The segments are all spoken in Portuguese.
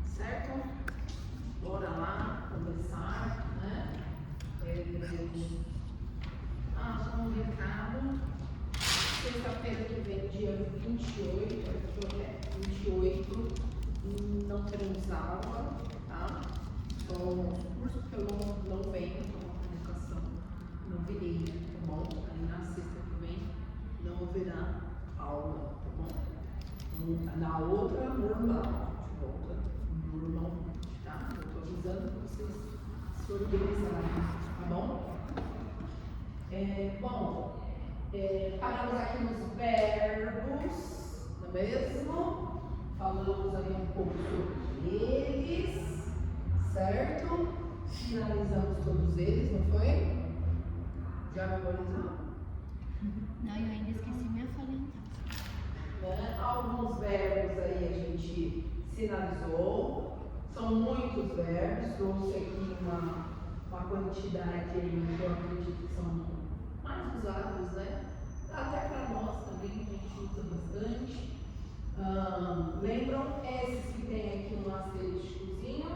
Certo? Bora lá, começar, né? Só um recado. Sexta-feira que vem, dia 28, não teremos aula, tá? Só os cursos que eu não venho tomar comunicação, não virei, tá bom? Aí na sexta que vem não haverá aula, tá bom? Na outra, normal, a gente volta normalmente, tá? Eu tô avisando para vocês se organizarem, tá bom? Paramos aqui nos verbos, não é mesmo? Falamos aí um pouco sobre eles, certo? Finalizamos todos eles, não foi? Já memorizou? Não, eu ainda esqueci minha fala em casa. Alguns verbos aí a gente sinalizou, são muitos verbos, trouxe aqui uma quantidade aí que eu acredito que são mais usados, né? Até para nós também, a gente usa bastante. Lembram? Esses que tem aqui um asteriscozinho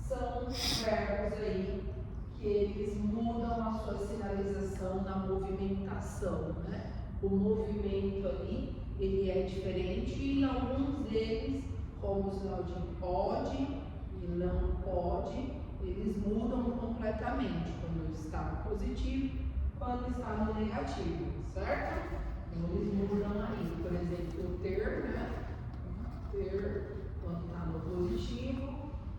são verbos aí que eles mudam a sua sinalização na movimentação, né? O movimento ali, ele é diferente e alguns deles, como o sinal de pode e não pode, eles mudam completamente quando está no positivo, quando está no negativo, certo? Então eles mudam aí, por exemplo, o ter, né? Ter, quando está no positivo,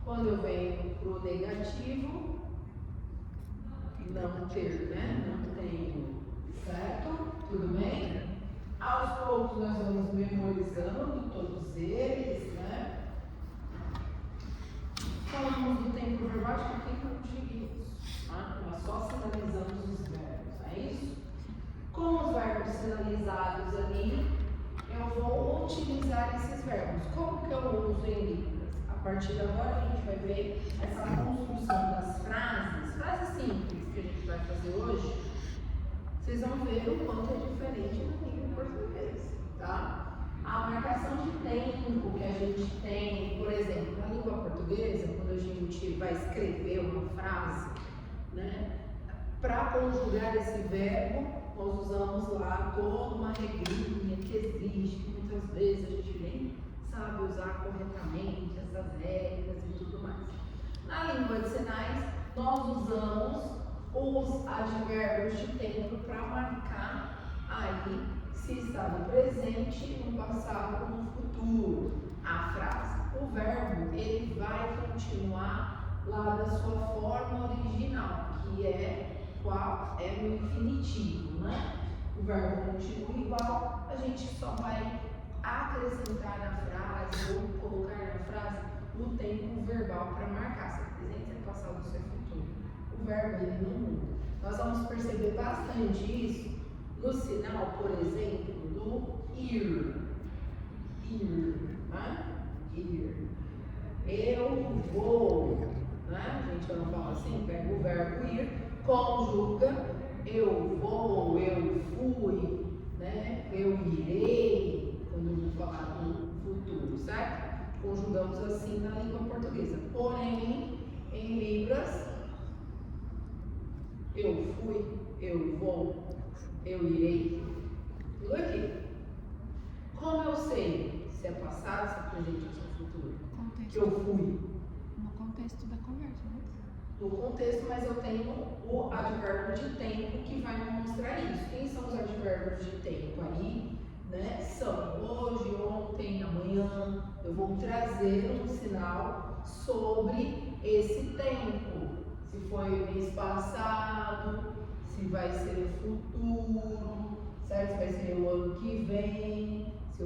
quando eu venho para o negativo, não ter, né? Não tenho, certo? Tudo bem? Aos poucos nós vamos memorizando todos eles, né? Falamos do tempo verbal, acho que aqui não cheguei isso, tá? Nós só sinalizamos os verbos, é isso? Com os verbos sinalizados ali, eu vou utilizar esses verbos. Como que eu uso em Libras? A partir de agora a gente vai ver essa construção das frases simples que a gente vai fazer hoje. Vocês vão ver o quanto é diferente na língua portuguesa, tá? A marcação de tempo que a gente tem, por exemplo, na língua portuguesa, quando a gente vai escrever uma frase, né? Para conjugar esse verbo, nós usamos lá toda uma regrinha que existe, que muitas vezes a gente nem sabe usar corretamente essas regras e tudo mais. Na língua de sinais, nós usamos os advérbios de tempo para marcar aí se está no presente, no passado ou no futuro a frase. O verbo, ele vai continuar lá da sua forma original, que é qual? É no infinitivo, né? O verbo continua igual, a gente só vai acrescentar na frase ou colocar na frase o tempo verbal para marcar se é presente, se é passado, se é futuro. O verbo, ele não muda. Nós vamos perceber bastante isso no sinal, por exemplo, do ir. Né? Ir. Eu vou, né? Gente, eu não falo assim, pega o verbo ir, conjuga, eu vou, eu fui, né? Eu irei, quando eu vou falar no futuro, certo? Conjugamos assim na língua portuguesa. Porém, em Libras, eu fui, eu vou, eu irei, tudo aqui. Como eu sei se é passado, se é presente ou se é futuro? Que eu fui. No contexto da conversa, né? No contexto, mas eu tenho o advérbio de tempo que vai me mostrar isso. Quem são os advérbios de tempo aí? Né? São hoje, ontem, amanhã. Eu vou trazer um sinal sobre esse tempo. Se foi o mês passado, se vai ser o futuro, certo? Se vai ser o ano que vem, se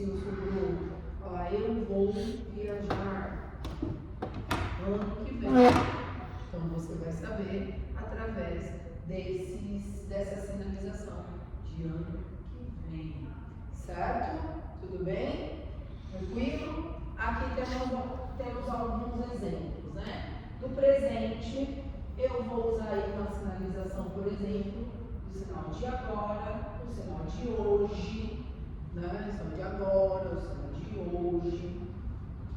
o futuro falar, eu vou viajar ano que vem. Então você vai saber através dessa sinalização de ano que vem, certo? Tudo bem? Tranquilo? Aqui temos alguns exemplos, né? Do presente, Eu vou usar aí uma sinalização, por exemplo, o sinal de agora, o sinal de hoje, né? O sinal de agora, o sinal de hoje,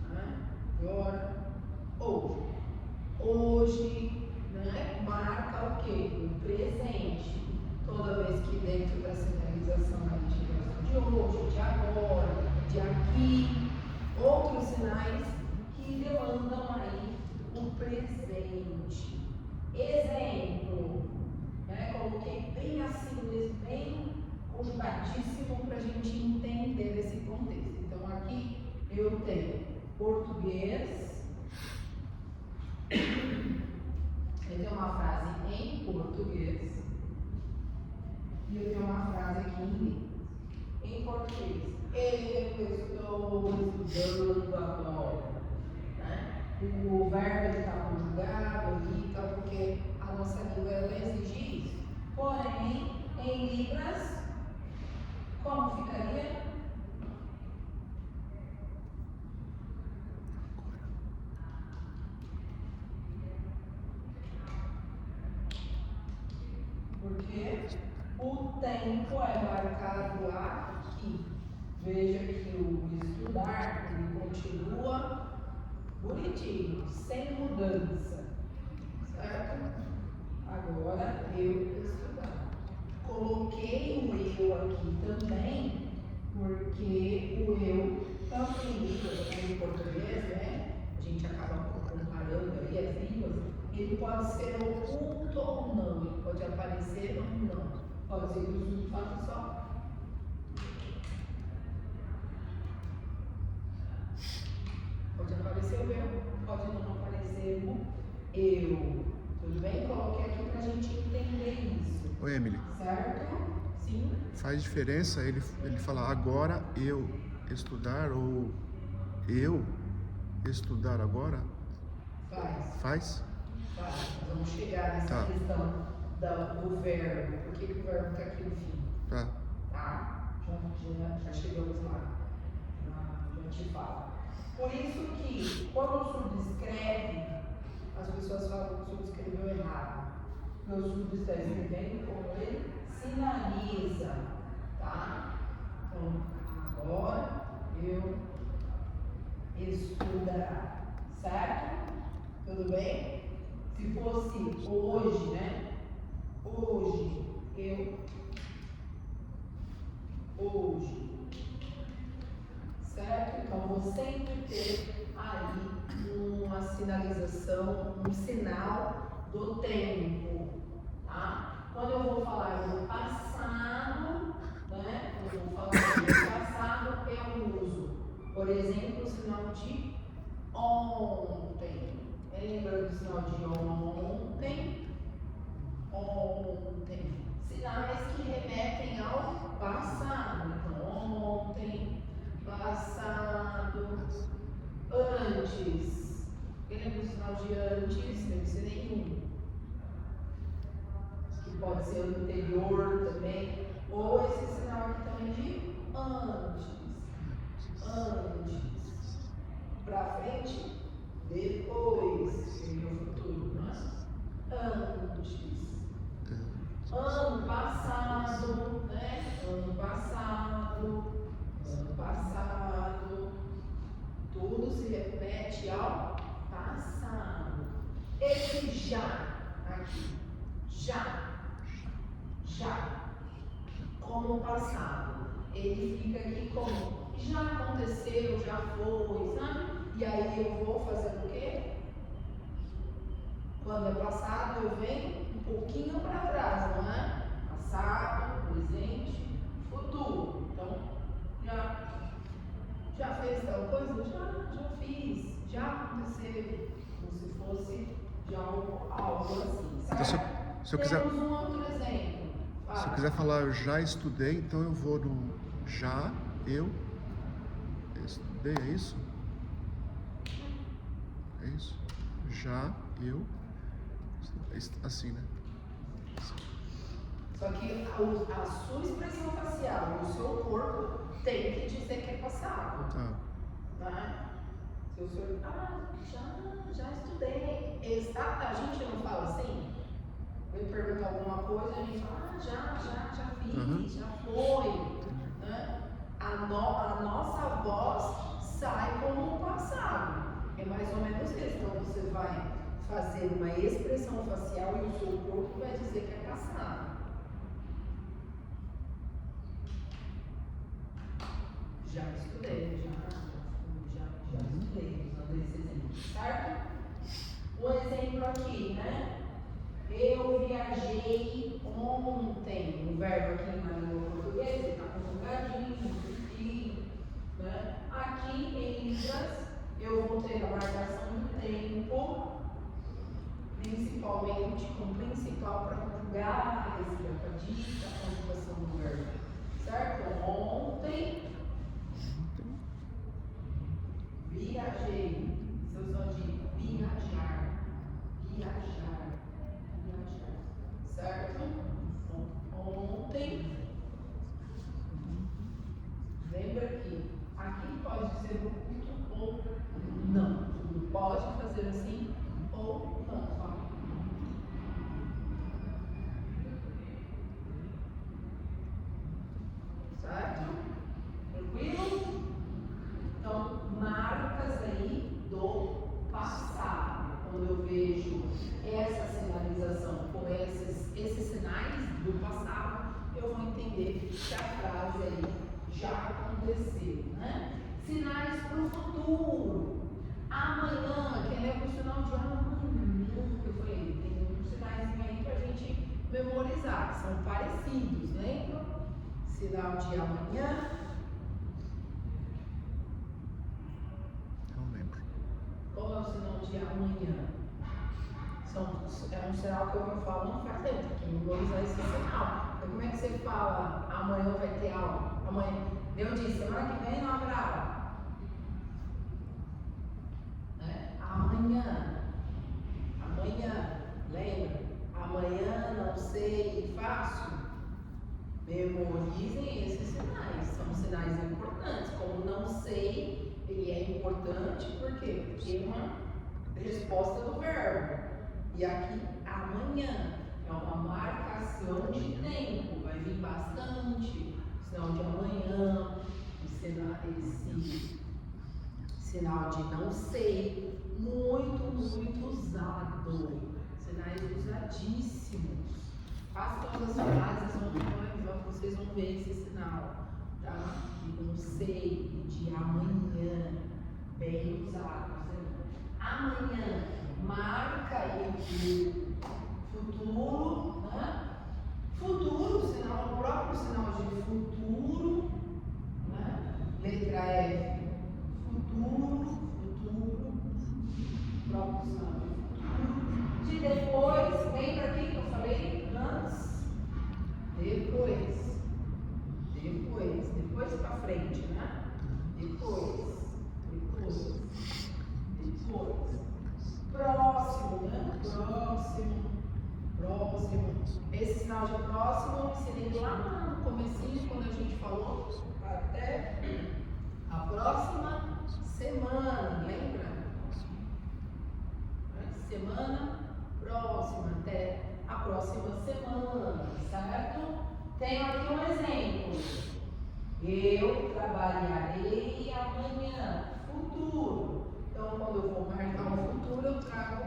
né? Agora, hoje. Hoje, né? Marca o quê? O presente. Toda vez que dentro da sinalização a gente tiver o de hoje, de agora, de aqui, outros sinais que demandam aí o presente. Exemplo, né? Coloquei bem assim mesmo, bem conjugadíssimo para a gente entender esse contexto. Então aqui eu tenho português, eu tenho uma frase em português e eu tenho uma frase aqui em inglês. Em português, eu estou estudando agora. O verbo está conjugado ali, tá, porque a nossa língua ela exige isso. Porém, em Libras, como ficaria? Porque o tempo é marcado aqui. Veja que o estudar ele continua bonitinho, sem mudança, certo? Agora eu estudar. Coloquei o eu aqui também, porque o eu, tanto em Libras como em português, né? A gente acaba comparando aí as línguas, ele pode ser oculto ou não, ele pode aparecer ou não. Pode ser que o fato só. Pode aparecer o eu, pode não aparecer o eu. Tudo bem? Coloquei aqui para a gente entender isso. Ô Emily. Certo? Sim. Faz diferença ele falar agora eu estudar ou eu estudar agora? Faz. Faz? Faz. Vamos chegar nessa questão do verbo. Por que o verbo está aqui no fim? Tá. Tá? Já chegamos lá. Já te falo. Por isso que, quando o surdo escreve, as pessoas falam que o surdo escreveu errado. Porque o surdo está escrevendo como ele sinaliza, tá? Então, agora eu estudar, certo? Tudo bem? Se fosse hoje, né? Hoje, hoje. Certo? Então, vou sempre ter aí uma sinalização, um sinal do tempo, tá? Quando eu vou falar do passado, né? Quando eu vou falar do passado, eu uso, por exemplo, o sinal de ontem. Lembra do sinal de ontem? Ontem. Sinais que remetem ao passado. Então, ontem. Passado, antes. Lembra do sinal de antes? Deve ser nenhum. Que pode ser anterior também. Ou esse sinal aqui também de antes. Antes. Pra frente, depois. Seria o futuro, né? Antes. Ano passado, né? Ano passado. Ano passado, tudo se repete ao passado. Esse já, aqui, já, como passado, ele fica aqui como já aconteceu, já foi, sabe? E aí eu vou fazer o quê? Quando é passado, eu venho um pouquinho para trás, não é? Passado, presente, futuro. Então, já fez tal coisa? Já fiz, já aconteceu, como se fosse já algo assim, certo? Se eu quiser, temos um outro exemplo. Se eu quiser falar eu já estudei, então eu vou no já, eu estudei, é isso? É isso? Já, eu, assim, né? Só que a sua expressão facial, o seu corpo tem que dizer que é passado. Né? Se o senhor, já estudei. A gente não fala assim? coisa, a gente fala, já fiz, Uhum. já foi. Né? A nossa voz sai como o passado. É mais ou menos isso. Então você vai fazer uma expressão facial e o seu corpo vai dizer que é passado. Já estudei, já estudei usando esse exemplo, certo? Um exemplo aqui, né? Eu viajei ontem. O verbo aqui na língua portuguesa está conjugadinho, enfim, né? Aqui em Libras, eu vou ter a marcação do tempo, principalmente com o principal para conjugar, esse a conjugação do verbo, certo? Ontem, viajei. Seu som de viajar. Certo? Ontem. Lembra que aqui pode ser oculto ou não. Pode fazer assim ou não. Tá? Certo? Tranquilo? Então, marcas aí do passado. Quando eu vejo essa sinalização com esses sinais do passado, eu vou entender que a frase aí já aconteceu, né? Sinais para o futuro. Amanhã, quem lembra o sinal de amanhã? Eu falei, tem uns sinais aí para a gente memorizar, que são parecidos, lembra? Sinal de amanhã. Não lembro. Qual é o sinal de amanhã? É um sinal que eu falo, não faz tempo, tem que memorizar esse sinal. Então, como é que você fala, amanhã vai ter aula? Amanhã, eu disse, semana que vem não haverá aula. Né? Amanhã, lembra? Amanhã não sei, faço. Memorizem esses sinais, são sinais importantes. Como não sei, ele é importante, por quê? Porque é uma resposta do verbo. E aqui, amanhã, é uma marcação de tempo, vai vir bastante. Sinal de amanhã, esse sinal de não sei, muito usado. Sinais usadíssimos. Faça todas as frases, vocês vão ver esse sinal, tá? De não sei, de amanhã, bem usado. Amanhã marca aí o futuro, né? Futuro, sinal, o próprio sinal de futuro, né? Letra F, futuro, próprio sinal de futuro. De depois, lembra aqui que eu falei antes? Depois pra frente, né? Depois. Próximo, né? Próximo. Esse sinal de próximo eu ensinei lá no comecinho, quando a gente falou, até a próxima semana, lembra? Semana próxima, até a próxima semana, certo? Tenho aqui um exemplo. Eu trabalharei amanhã, futuro. Então, quando eu vou marcar o futuro, eu trago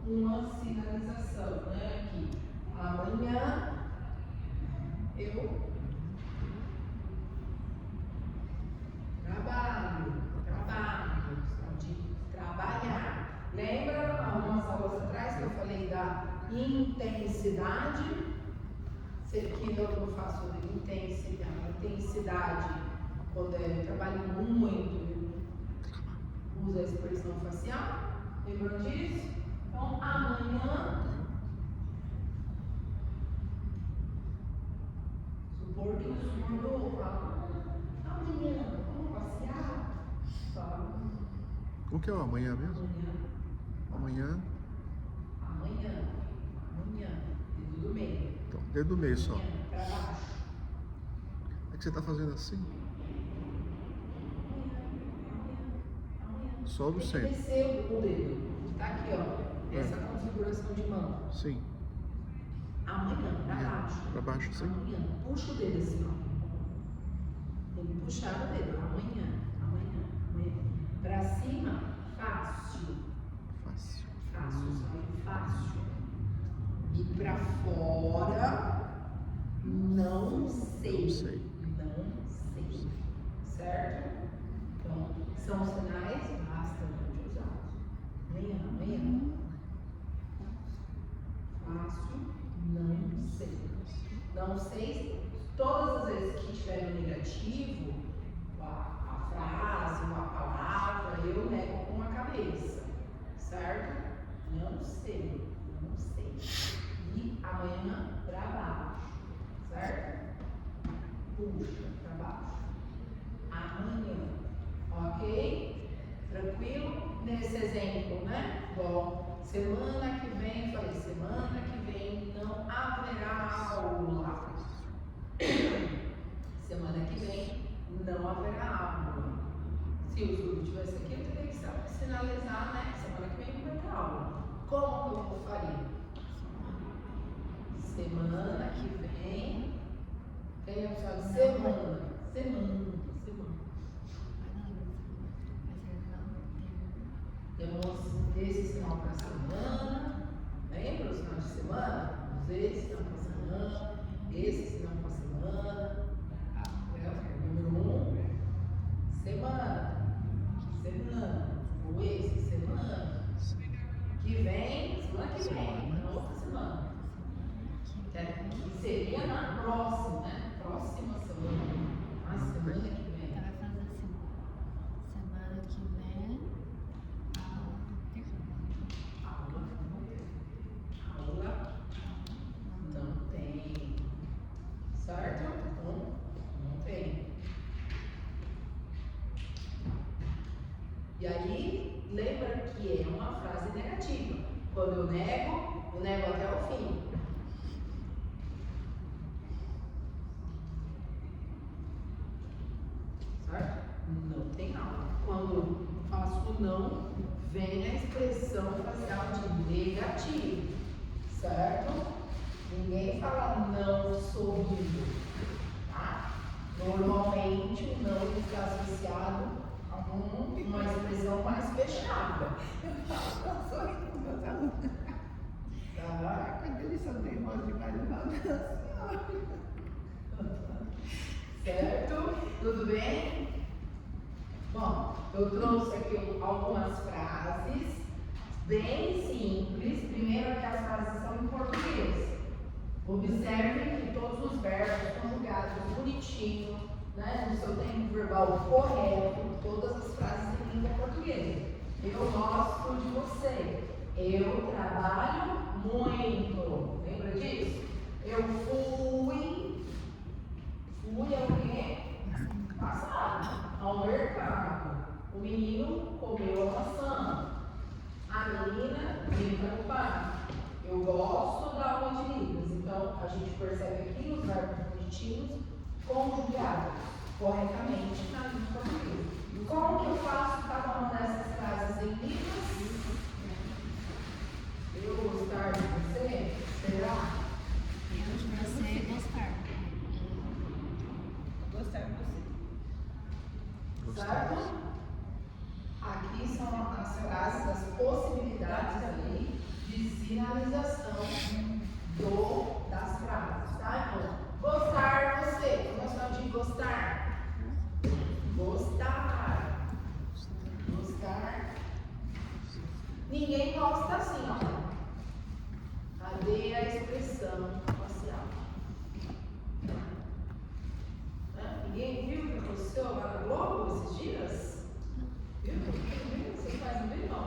uma sinalização, né? Aqui. Amanhã eu trabalho, de trabalhar. Lembra algumas aulas atrás que eu falei da intensidade? Que eu faço intensidade quando eu trabalho muito, uso a expressão facial. Lembram disso? Então, amanhã, supor que o surdo fala, amanhã, vamos passear? Fala. O que é o amanhã mesmo? Amanhã. Dedo do meio. Então, dedo do meio só. Pra baixo. É que você está fazendo assim? Só do centro. Desceu o dedo. Tá aqui, ó. Essa configuração de mão. Sim. Amanhã, pra baixo. Pra baixo, assim? Amanhã. Puxa o dedo assim, ó. Tem que puxar o dedo. Amanhã. Pra cima, fácil. Fácil. Fácil. E pra fora, não sei. Certo? Então, são sinais bastante usados. Amanhã. Fácil, não sei. Não sei, todas as vezes que tiver no negativo, a frase, uma palavra, eu nego com a cabeça. Certo? Não sei. E amanhã para baixo. Certo? Puxa para baixo. Amanhã. Ok? Tranquilo? Nesse exemplo, né? Bom, semana que vem não haverá aula. Semana que vem não haverá aula. Se o estudo tivesse aqui, eu teria que sinalizar, né? Semana que vem não vai ter aula. Como que eu faria? Semana que vem. Tem a opção de semana. Temos esse sinal para semana. Lembra o sinal de semana? Esse sinal para semana. Esse sinal para semana. Número 1. Semana. Ou esse, semana. Que vem. Na outra semana. Que seria na próxima, né? Próxima semana. A semana que vem. Ela vai fazer assim. Semana que vem. Aula. Não tem. Certo? Não tem. E aí, lembra que é uma frase negativa. Quando eu nego até o fim. Certo? Não tem aula. Quando faço não, vem a expressão facial de negativo. Certo? Ninguém fala não sorrindo. Tá? Normalmente o não está associado a uma expressão mais fechada. Eu falo sorrindo com meus alunos. Tá? Quando eles são teimosos demais, eu falo Certo? Tudo bem? Bom, eu trouxe aqui algumas frases bem simples. Primeiro, que as frases são em português. Observem que todos os verbos conjugados bonitinho, né, no seu tempo verbal correto, todas as frases em língua portuguesa. Eu gosto de você. Eu trabalho muito. Lembra disso? Eu fui é o quê? Passado. Ao mercado. O menino comeu a maçã. A menina brinca no parque. Eu gosto da aula de Libras. Então, a gente percebe aqui os verbos bonitinhos conjugados corretamente na língua portuguesa. Como que eu faço cada uma dessas frases em Libras? Eu gostar de você? Será? Eu de você gostar. Gostar de você. Certo? Aqui são as frases, as possibilidades ali de sinalização das frases, tá? Então, gostar de você. Nós falamos de gostar. Gostar. Ninguém gosta assim, ó. Cadê a expressão facial? Ninguém viu o que aconteceu lá na Globo esses dias? Viu? Vocês não viram, não?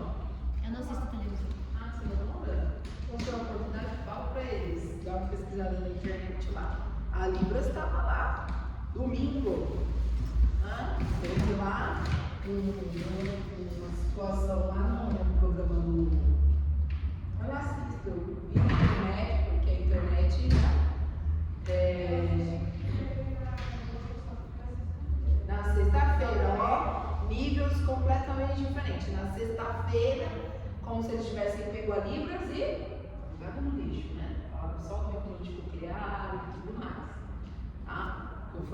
Eu não assisto televisão. Você não tá olhando? Quando tiver a oportunidade, fala pra eles. Dá uma pesquisada na internet lá. A Libras estava lá, domingo. Teve lá uma situação lá no programa do. Eu não assisto, eu vi na internet, porque a internet, na sexta-feira, ó, níveis completamente diferentes. Na sexta-feira, como se eles tivessem pego a Libras e jogado no lixo, né? Falaram só o tempo no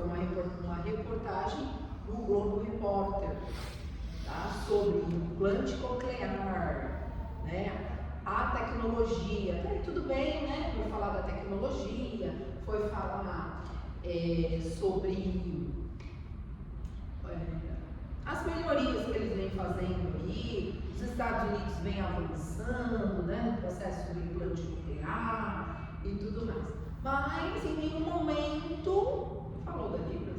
foi uma reportagem do Globo Repórter, tá? Sobre implante coclear, né? A tecnologia, tudo bem, né? Foi falar da tecnologia, foi falar sobre as melhorias que eles vêm fazendo aí. Os Estados Unidos vêm avançando, né? No processo do implante coclear e tudo mais. Mas em nenhum momento falou da Libras,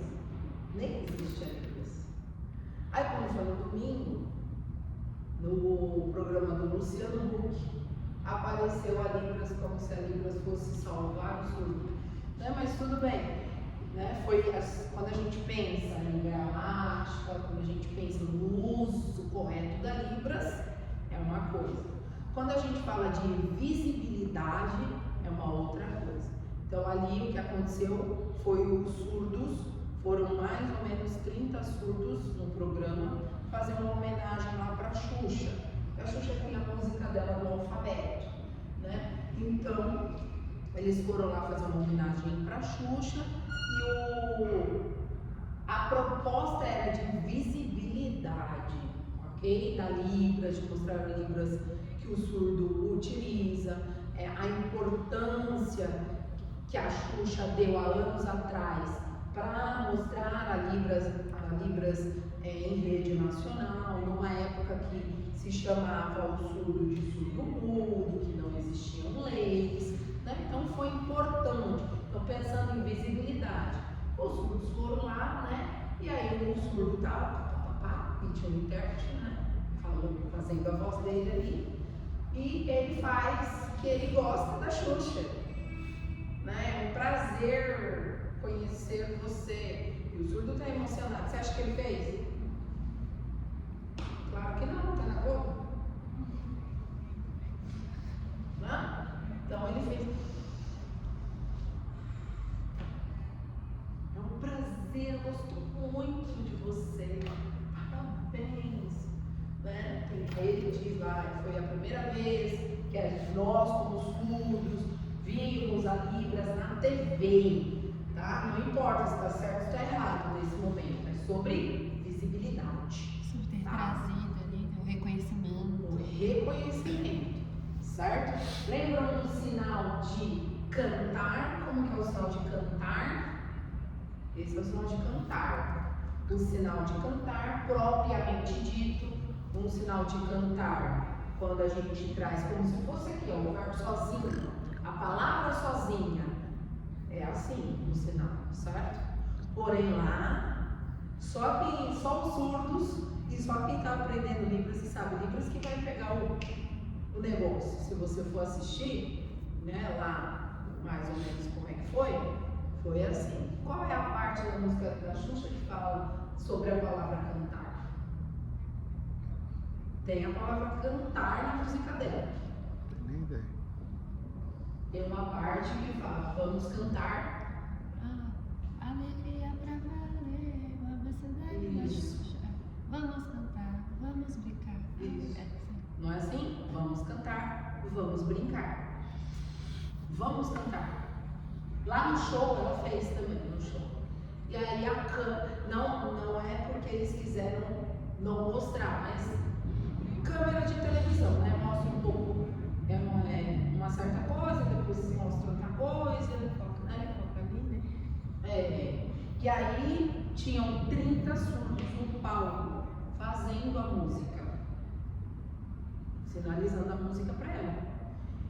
nem existe a Libras. Aí quando foi no domingo, no programa do Luciano Huck, apareceu a Libras como se a Libras fosse salvar o surdo. Né? Mas tudo bem. Né? Quando a gente pensa em gramática, quando a gente pensa no uso correto da Libras, é uma coisa. Quando a gente fala de visibilidade, é uma outra coisa. Então ali o que aconteceu foi os surdos, foram mais ou menos 30 surdos no programa, fazer uma homenagem lá para a Xuxa. A Xuxa tem a música dela no alfabeto, né? Então, eles foram lá fazer uma homenagem para a Xuxa e a proposta era de visibilidade, ok? Da Libras, de mostrar a Libras que o surdo utiliza, a importância que a Xuxa deu há anos atrás para mostrar a Libras em rede nacional, numa época que se chamava o surdo de surdo mudo, que não existiam leis, né? Então foi importante. Então pensando em visibilidade, os surdos foram lá, né? E aí o surdo e tinha um intérprete, né? Fazendo a voz dele ali, e ele faz que ele gosta da Xuxa, né? É um prazer conhecer você. E o surdo está emocionado. Você acha que ele fez? Claro que não, tá na Globo. Não? Então ele fez. É um prazer, gosto muito de você. Parabéns. Né? Ele diz lá, foi a primeira vez que nós, como surdos, vimos a Libras na TV. Tá? Não importa se está certo ou está errado nesse momento, é sobre visibilidade. Sobre ter trazido ali o reconhecimento. O reconhecimento, certo? Lembram do sinal de cantar? Como que é o sinal de cantar? Esse é o sinal de cantar. O sinal de cantar, propriamente dito, um sinal de cantar, quando a gente traz como se fosse aqui, ó, o verbo sozinho, a palavra sozinha. É assim no sinal, certo? Porém lá, só os surdos e só quem está aprendendo Libras e sabe Libras que vai pegar o negócio. Se você for assistir, né, lá, mais ou menos como é que foi assim. Qual é a parte da música da Xuxa que fala sobre a palavra cantar? Tem a palavra cantar na música dela. Nem ideia. Tem uma parte que fala, vamos cantar. Alegria pra valer, a velocidade da Xuxa. Vamos cantar, vamos brincar. Isso. É assim. Não é assim? Vamos cantar, vamos brincar. Vamos cantar. Lá no show, ela fez também, no show. E aí não é porque eles quiseram não mostrar, mas câmera de televisão, né? Mostra um pouco, uma certa coisa, depois se mostra outra coisa, né? Foca ali, né? E aí tinham 30 surdos no palco fazendo a música, sinalizando a música para ela.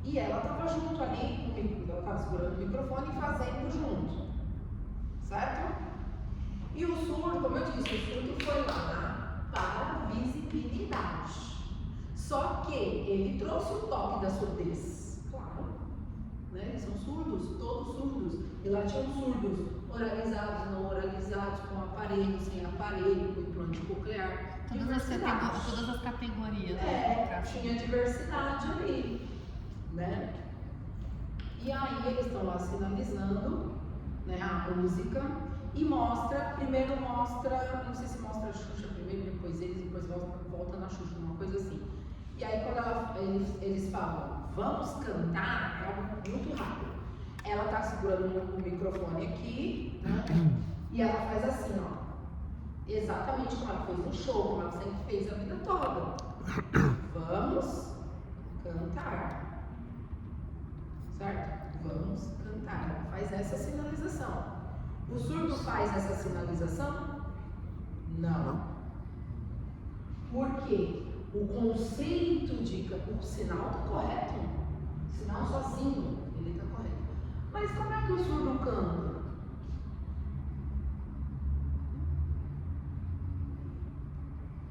E ela estava junto ali, ela estava segurando o microfone e fazendo junto, certo? E o surdo, como eu disse, o surdo foi lá para visibilidade. Só que ele trouxe o toque da surdez, claro, né? Eles são surdos, todos surdos. E lá tinham surdos oralizados, não oralizados, com aparelho, sem aparelho, com implante coclear. Todas as categorias. Tinha diversidade ali, né? E aí eles estão lá sinalizando, né, a música e primeiro mostra, não sei se mostra a Xuxa primeiro, depois eles, depois volta na Xuxa, uma coisa assim. E aí quando eles falam, vamos cantar, é algo muito rápido. Ela está segurando o microfone aqui, né? E ela faz assim, ó. Exatamente como ela fez no show, como ela sempre fez a vida toda. Vamos cantar. Certo? Vamos cantar. Ela faz essa sinalização. O surdo faz essa sinalização? Não. Por quê? O conceito de o sinal está correto. O sinal sozinho, ele está correto. Mas como é que o surdo canta?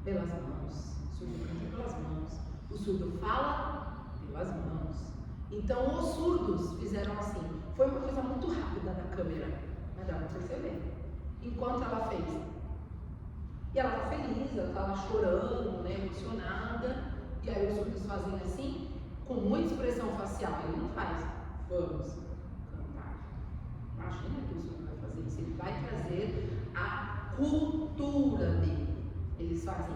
Pelas mãos. O surdo canta pelas mãos. O surdo fala pelas mãos. Então os surdos fizeram assim. Foi uma coisa muito rápida na câmera, mas dá para perceber. Enquanto ela fez. E ela tá feliz, ela tá lá chorando, né, emocionada. E aí os surdos fazem assim, com muita expressão facial. Ele não faz. Vamos cantar. Imagina que o surdo vai fazer isso. Ele vai trazer a cultura dele. Eles fazem.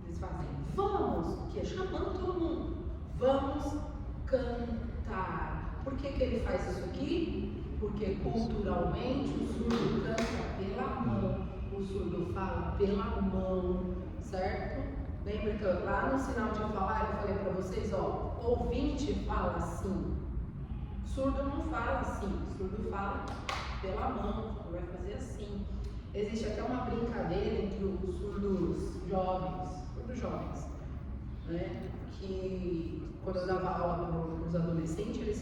Eles fazem. Vamos, que é chamando todo mundo. Vamos cantar. Por que ele faz isso aqui? Porque culturalmente o surdo canta pela mão, o surdo fala pela mão, certo? Lembra que lá no sinal de falar eu falei para vocês, ó, ouvinte fala assim, surdo não fala assim, surdo fala pela mão, vai fazer assim. Existe até uma brincadeira entre os surdos jovens, né? Que quando eu dava aula para os adolescentes, eles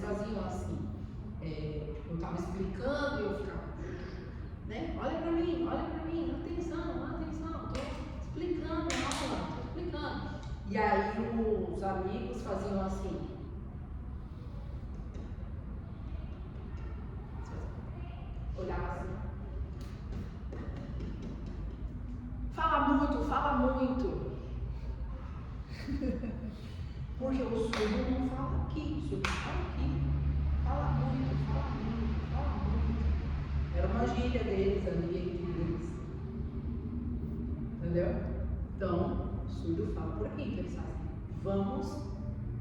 faziam assim. Eu estava explicando e eu ficava, né? Olha para mim, atenção, estou explicando a aula, estou explicando. E aí os amigos faziam assim. Olhava assim. Fala muito. Porque o surdo não fala aqui, o surdo fala aqui. Fala muito. Era uma gíria deles ali, entre eles. Entendeu? Então, o surdo fala por aqui, que eles fazem. Vamos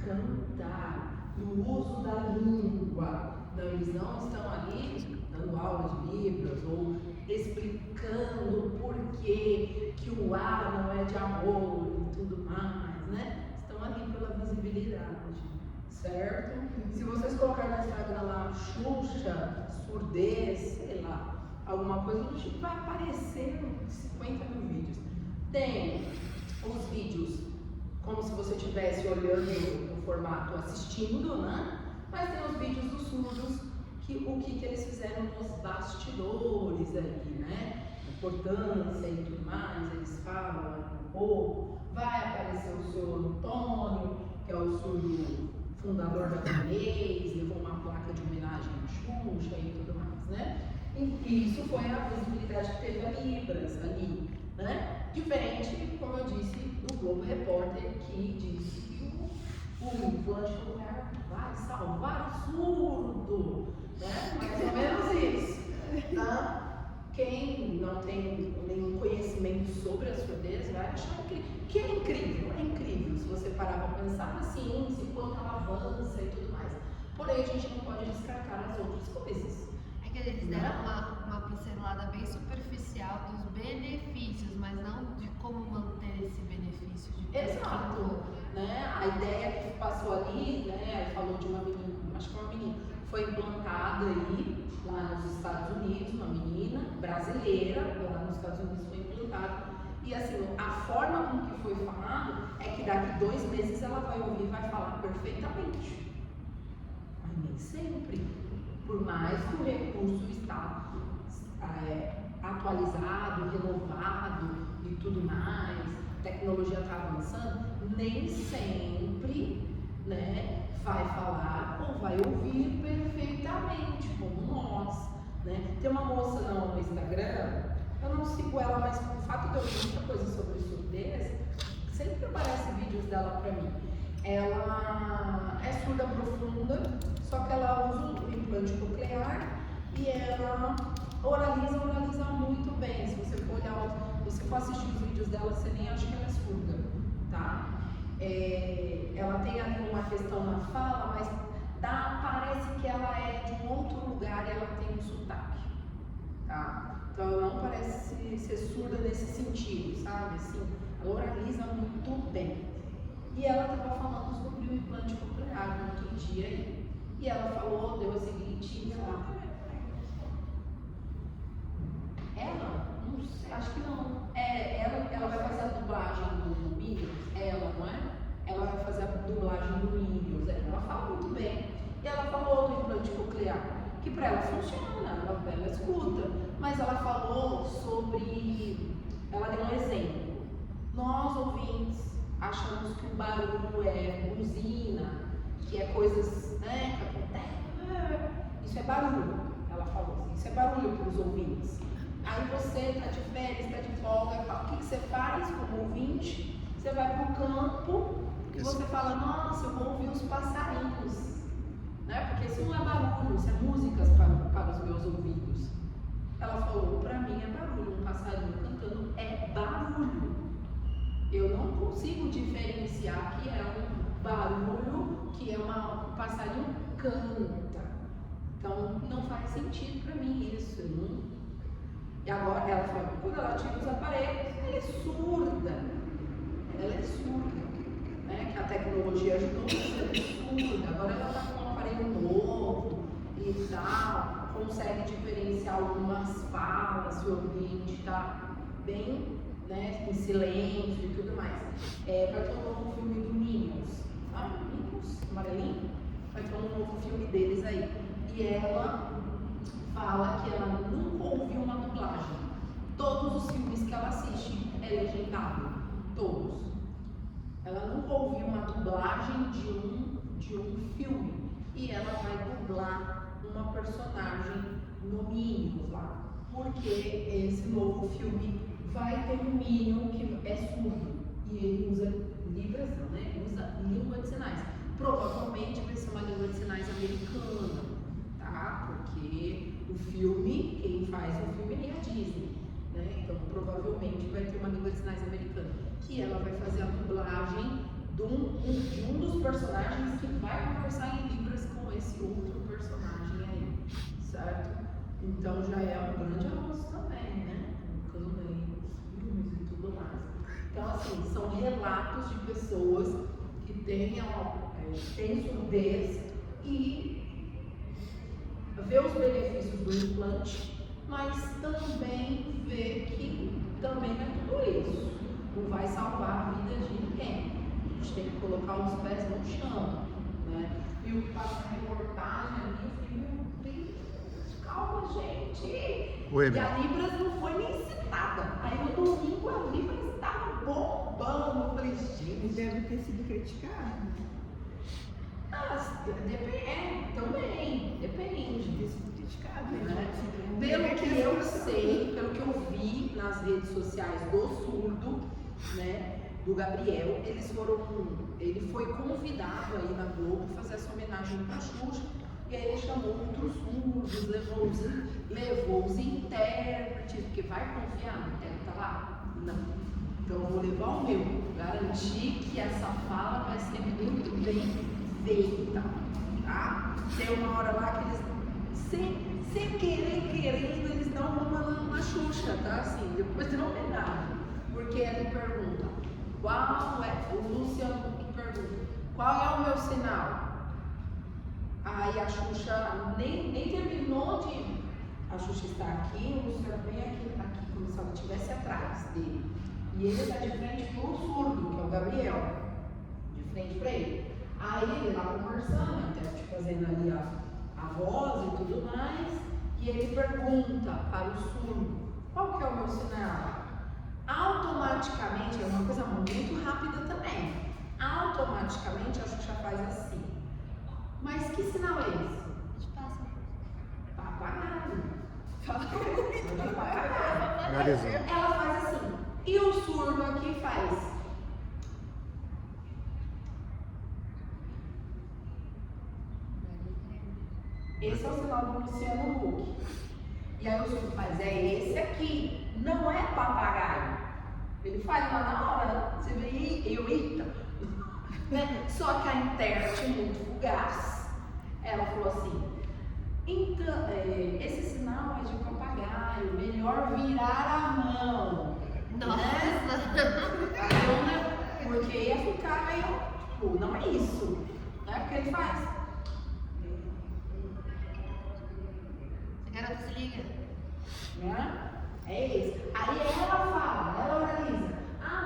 cantar no uso da língua. Não, eles não estão ali dando aula de Libras ou explicando por que o A não é de amor e tudo mais, né? Estão ali pela visibilidade, certo? Se vocês colocarem no Instagram lá, Xuxa, surdez, sei lá, alguma coisa do tipo, vai aparecer 50 mil vídeos. Tem os vídeos como se você estivesse olhando no formato assistindo, né? Mas tem os vídeos dos surdos, o que eles fizeram nos bastidores ali, né? Importância e tudo mais, eles falam um pouco. Vai aparecer o seu Antônio, que é o surdo fundador da Camês, levou uma placa de homenagem à Xuxa e tudo mais, né? E isso foi a visibilidade que teve a Libras ali, né? Diferente, como eu disse, do Globo Repórter, que disse que o implante nuclear vai salvar o surdo, né? Mais ou menos isso, tá? Quem não tem nenhum conhecimento sobre a surdez vai achar que é incrível se você parar para pensar na ciência, enquanto ela avança e tudo mais. Porém, a gente não pode descartar as outras coisas. É que eles deram uma pincelada bem superficial dos benefícios, mas não de como manter esse benefício. Exato, né? A ideia que passou ali, né? Falou de uma menina, acho que uma menina, foi implantada aí lá nos Estados Unidos, uma menina brasileira, lá nos Estados Unidos foi implantada. E assim, a forma com que foi falado é que daqui 2 meses ela vai ouvir e vai falar perfeitamente. Mas nem sempre, por mais que o recurso está atualizado, renovado e tudo mais, a tecnologia está avançando, nem sempre, né, vai falar ou vai ouvir perfeitamente, como nós, né? Tem uma moça no Instagram, eu não sigo ela, mas o fato de eu ver muita coisa sobre surdez, sempre aparecem vídeos dela pra mim. Ela é surda profunda, só que ela usa o implante coclear e ela oraliza muito bem. Se você for olhar, se você for assistir os vídeos dela, você nem acha que ela é surda, tá? Ela tem ali uma questão na fala, mas parece que ela é de um outro lugar e ela tem um sotaque, tá? Então ela não parece ser surda nesse sentido, sabe? Assim, ela oraliza muito bem. E ela estava falando sobre o implante coclear no outro dia aí. E ela falou, deu a seguinte, não sei, acho que não. Ela vai fazer a dublagem do Minions, não é? Ela vai fazer a dublagem do Minions, ela fala muito bem. E ela falou do implante coclear, que para ela funciona, ela escuta, mas ela falou sobre, ela deu um exemplo. Nós, ouvintes, achamos que o barulho é buzina, que é coisas, né, que acontecem. Isso é barulho, ela falou assim, isso é barulho para os ouvintes. Aí você está de férias, está de folga, o que você faz como ouvinte? Você vai para o campo e você fala, nossa, eu vou ouvir os passarinhos, né? Porque isso não é barulho, isso é músicas para os meus ouvidos. Ela falou, para mim é barulho, um passarinho cantando é barulho. Eu não consigo diferenciar que é um barulho, que é um passarinho canta. Então não faz sentido para mim isso. Não. E agora ela falou, quando ela tira os aparelhos, ela é surda. Ela é surda. Né? Que a tecnologia ajudou, ela é surda. Agora ela está com um aparelho novo e tal, consegue diferenciar algumas falas, se o ouvinte está bem, né, em silêncio e tudo mais. Vai ter um novo filme do Minions. Minions, amarelinho? Vai ter um novo filme deles aí. E ela fala que ela nunca ouviu uma dublagem. Todos os filmes que ela assiste é legendado. Todos. Ela nunca ouviu uma dublagem de um filme. E ela vai dublar uma personagem no Minions lá. Porque esse novo filme vai ter um Minion que é surdo. E ele usa libras, não, né? Ele usa língua de sinais. Provavelmente vai ser uma língua de sinais americana, tá? Porque o filme, quem faz o filme é a Disney, né? Então provavelmente vai ter uma língua de sinais americana. E ela vai fazer a dublagem de um dos personagens que vai conversar em libras com esse outro personagem aí, certo? Então já é um grande avanço também, né? Colocando aí os filmes e tudo mais. Então, assim, são relatos de pessoas que têm surdez e vê os benefícios do implante, mas também vê que também não é tudo isso. Não vai salvar a vida de ninguém. A gente tem que colocar os pés no chão, né? E o que passa na reportagem ali, eu falei, meu Deus, calma, gente. Oi, e a Libras não foi nem citada. Aí no domingo a Libras estava bombando. Eu falei, gente. Deve ter sido criticado. Também, depende. Deve ter sido criticado, Né? né? Pelo que eu sei, pelo que eu vi nas redes sociais do surdo, né, do Gabriel, ele foi convidado aí na Globo a fazer essa homenagem para Xuxa, e aí ele chamou outros surdos, levou os intérpretes, porque vai confiar no intérprete tá lá? Não. Então eu vou levar o meu, garantir que essa fala vai ser muito bem feita, tá? Tem uma hora lá que eles, sem querendo, eles dão uma na Xuxa, tá? Assim, depois de uma homenagem. Porque ele pergunta, o Luciano que pergunta, qual é o meu sinal? Aí a Xuxa nem terminou a Xuxa está aqui, o Luciano vem aqui, como se ela estivesse atrás dele. E ele está de frente para o surdo, que é o Gabriel, de frente para ele. Aí ele lá conversando, até fazendo ali a voz e tudo mais, e ele pergunta para o surdo, qual que é o meu sinal? Automaticamente, é uma coisa muito rápida também, automaticamente a Xuxa faz assim. Mas que sinal é esse? Papagaio. Ela faz assim. E o surdo aqui faz. Esse é o sinal do Luciano Huck. E aí o surdo faz, é esse aqui, não é papagaio. Ele faz lá na hora, você vê, eita. Né? Só que a intérprete é muito fugaz. Ela falou assim, então, esse sinal é de papagaio, melhor virar a mão. Nossa! A dona, porque ia ficar meio, tipo, não é isso, não é o que ele faz. A garota se liga. Né? É isso. Aí ela fala, ela oraliza,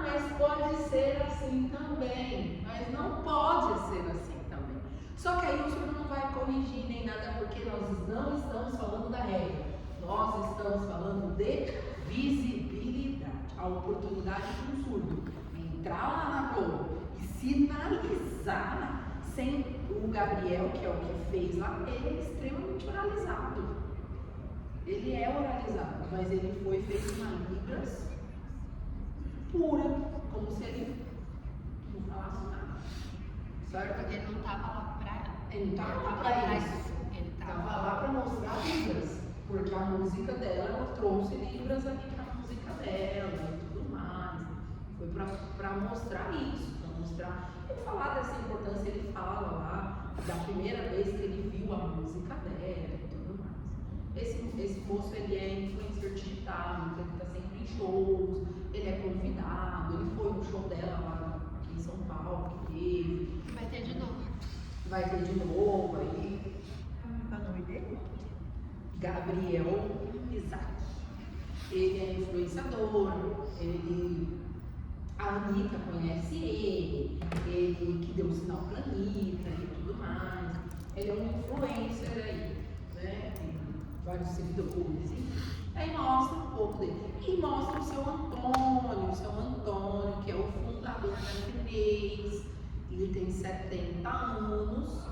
mas pode ser assim também, mas não pode ser assim também. Só que aí o senhor não vai corrigir nem nada, porque nós não estamos falando da regra, nós estamos falando de visibilidade, a oportunidade de um surdo entrar lá na Globo e sinalizar, sem o Gabriel, que é o que fez lá, ele é extremamente oralizado. Ele é oralizado, mas ele foi feito na Libras pura, como se ele não falasse nada. Certo? Ele não estava lá pra. Ele não estava lá para isso. Ele estava lá para mostrar Libras, porque a música dela, ela trouxe Libras ali para a música dela e tudo mais. Foi para mostrar isso, para mostrar. Ele falar dessa importância, ele fala lá da primeira vez que ele viu a música dela. Esse moço, ele é influencer digital, então ele está sempre em shows, ele é convidado, ele foi no show dela lá aqui em São Paulo, que teve. Vai ter de novo. Vai ter de novo aí. Qual o nome dele? Gabriel Isaac. Ele é influenciador, a Anitta conhece ele que deu um sinal pra Anitta e tudo mais. Ele é um influencer aí, né? Vários seguidores, aí mostra um pouco dele. E mostra o seu Antônio, que é o fundador da Finês. Ele tem 70 anos,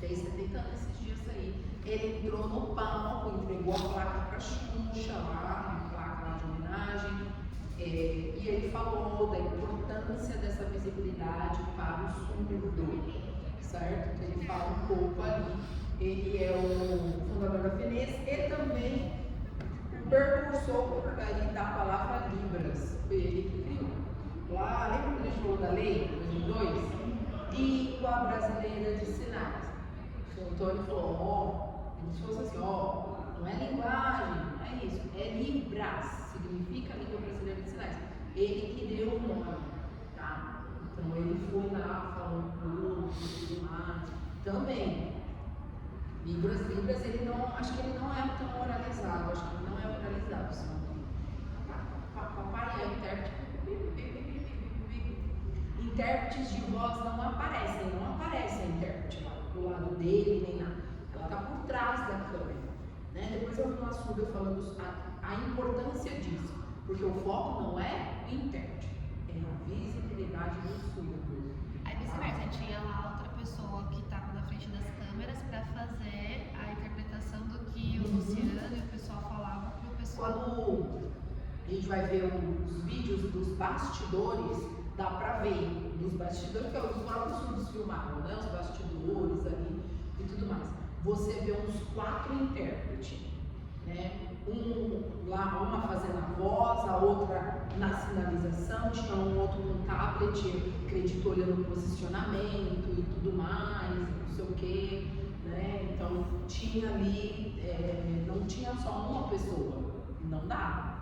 fez 70 anos esses dias aí. Ele entrou no palco, entregou a placa pra Xuxa lá, a placa lá de homenagem. E ele falou da importância dessa visibilidade para o surdo, certo? Então ele fala um pouco ali. Ele é o fundador da Finês e também o precursor da palavra Libras. Foi ele que criou. Lá, lembra quando a gente falou da lei, 2002? Língua Brasileira de Sinais. O senhor Antônio falou, como se fosse assim, não é linguagem, não é isso, é Libras, significa Língua Brasileira de Sinais. Ele que deu o nome, tá? Então ele foi lá, falou um pouco, tudo mais. Também. Libras, ele não, acho que ele não é tão oralizado, papai é intérpretes de voz não aparece a intérprete lá, do lado dele, nem nada, ela está por trás da câmera, né? Depois eu vi uma surda falando a importância disso, porque o foco não é o intérprete, é a visibilidade do surdo. Aí vice-versa, tinha lá outra pessoa que estava na frente das câmeras para fazer a interpretação do que o Luciano e o pessoal falava para o pessoal. Quando a gente vai ver os vídeos dos bastidores, dá pra ver dos bastidores, que os próprios surdos filmaram, né? Os bastidores ali e tudo mais. Você vê uns 4 intérpretes, né? Uma fazendo a voz, a outra na sinalização, tinha um outro com tablet, acredito, olhando o posicionamento e tudo mais, não sei o quê, né? Então tinha ali, não tinha só uma pessoa, não dá.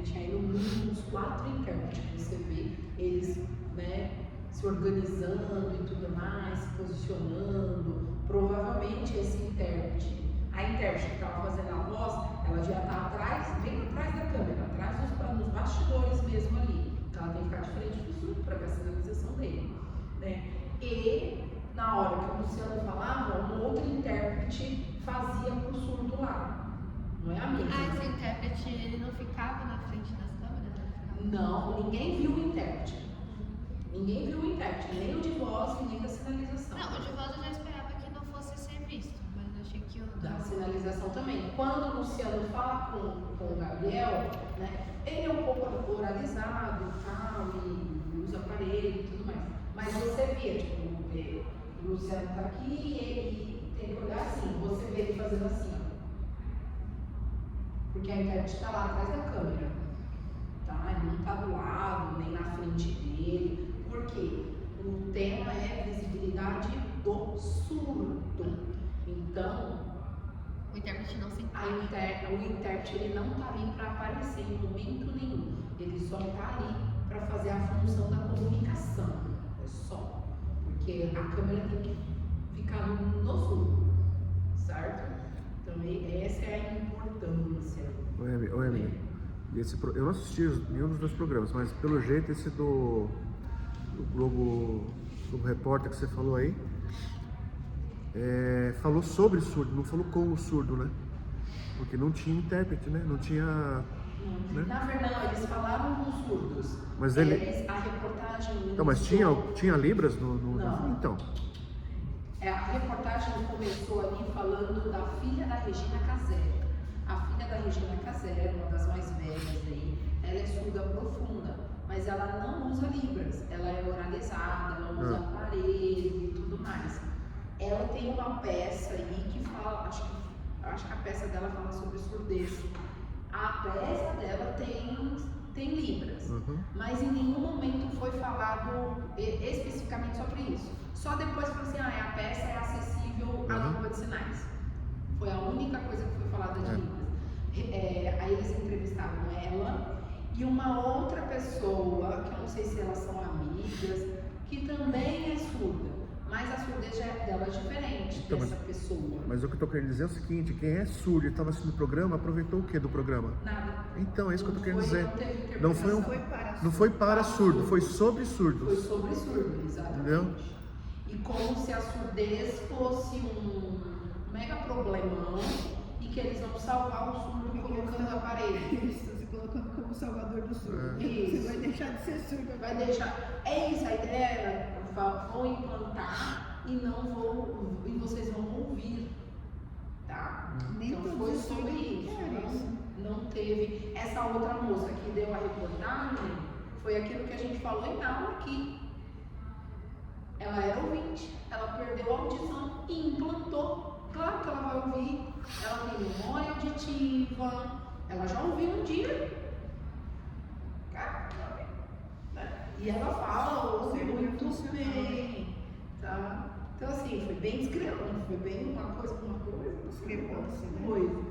Tinha aí no mínimo uns 4 intérpretes que você vê, eles, né, se organizando e tudo mais, se posicionando. Provavelmente a intérprete que estava fazendo a voz, ela já está atrás, bem atrás da câmera, atrás dos bastidores mesmo ali. Então ela tem que ficar de frente do surdo para ver a sinalização dele, né? E na hora que o Luciano falava, um outro intérprete fazia para o surdo lá. Não é a mesma. Esse intérprete, ele não ficava na frente das câmeras? Não, ninguém viu o intérprete. Ninguém viu o intérprete, nem o de voz e nem da sinalização. Não, o de voz eu já esperava que não fosse ser visto, mas eu achei que o da sinalização também. Quando o Luciano fala com o Gabriel, né, ele é um pouco oralizado e tal, e usa aparelho e tudo mais. Mas você vê, tipo, o Luciano tá aqui e ele tem que olhar assim, você vê ele fazendo assim, ó. Porque a intérprete está lá atrás da câmera, tá? Ele não está do lado, nem na frente dele. Por quê? O tema é visibilidade do surdo. Então, O intérprete não se encaixa. o intérprete ele não está ali para aparecer em momento nenhum. Ele só está ali para fazer a função da comunicação. É só. Porque a câmera tem que ficar no surdo, certo? Então, essa é a importância. Ô, Emily, eu não assisti nenhum dos dois programas, mas pelo jeito esse do Globo Repórter que você falou aí, falou sobre surdo, não falou com o surdo, né? Porque não tinha intérprete, né? Não tinha... Né? Na verdade, eles falavam com surdos. Mas a reportagem... Então, mas tinha libras no... Não. Então... A reportagem começou ali falando da filha da Regina Casé. A filha da Regina Casé, uma das mais velhas aí, ela é surda profunda, mas ela não usa libras. Ela é oralizada, ela usa aparelho e tudo mais. Ela tem uma peça aí que fala, acho que a peça dela fala sobre surdez. A peça dela tem libras, mas em nenhum momento foi falado especificamente sobre isso. Só depois falou assim, a peça é acessível à língua de sinais. Foi a única coisa que foi falada de libras. Aí eles entrevistaram ela e uma outra pessoa, que eu não sei se elas são amigas, que também é surda. Mas a surdez dela é diferente dessa pessoa. Mas o que eu tô querendo dizer é o seguinte, quem é surdo e estava assistindo o programa, aproveitou o que do programa? Nada. Então, é isso que eu tô querendo dizer. Não foi para surdo, foi sobre surdos. Foi sobre surdo, exatamente. Entendeu? E como se a surdez fosse um mega problemão e que eles vão salvar o surdo colocando aparelho. Isso, se colocando como salvador do surdo. Isso. Você vai deixar de ser surdo. Vai deixar. É isso, a ideia era vão implantar e vocês vão ouvir, tá? Nem então todos foi os sobre surdos isso. Não teve. Essa outra moça que deu a reportagem foi aquilo que a gente falou em aula aqui. Ela era ouvinte, ela perdeu a audição e implantou. Claro que ela vai ouvir, ela tem memória auditiva, ela já ouviu um dia. E ela fala, ouve muito bem, tá? Então assim, foi bem discrepante, foi bem uma coisa, discrepância, né? coisa,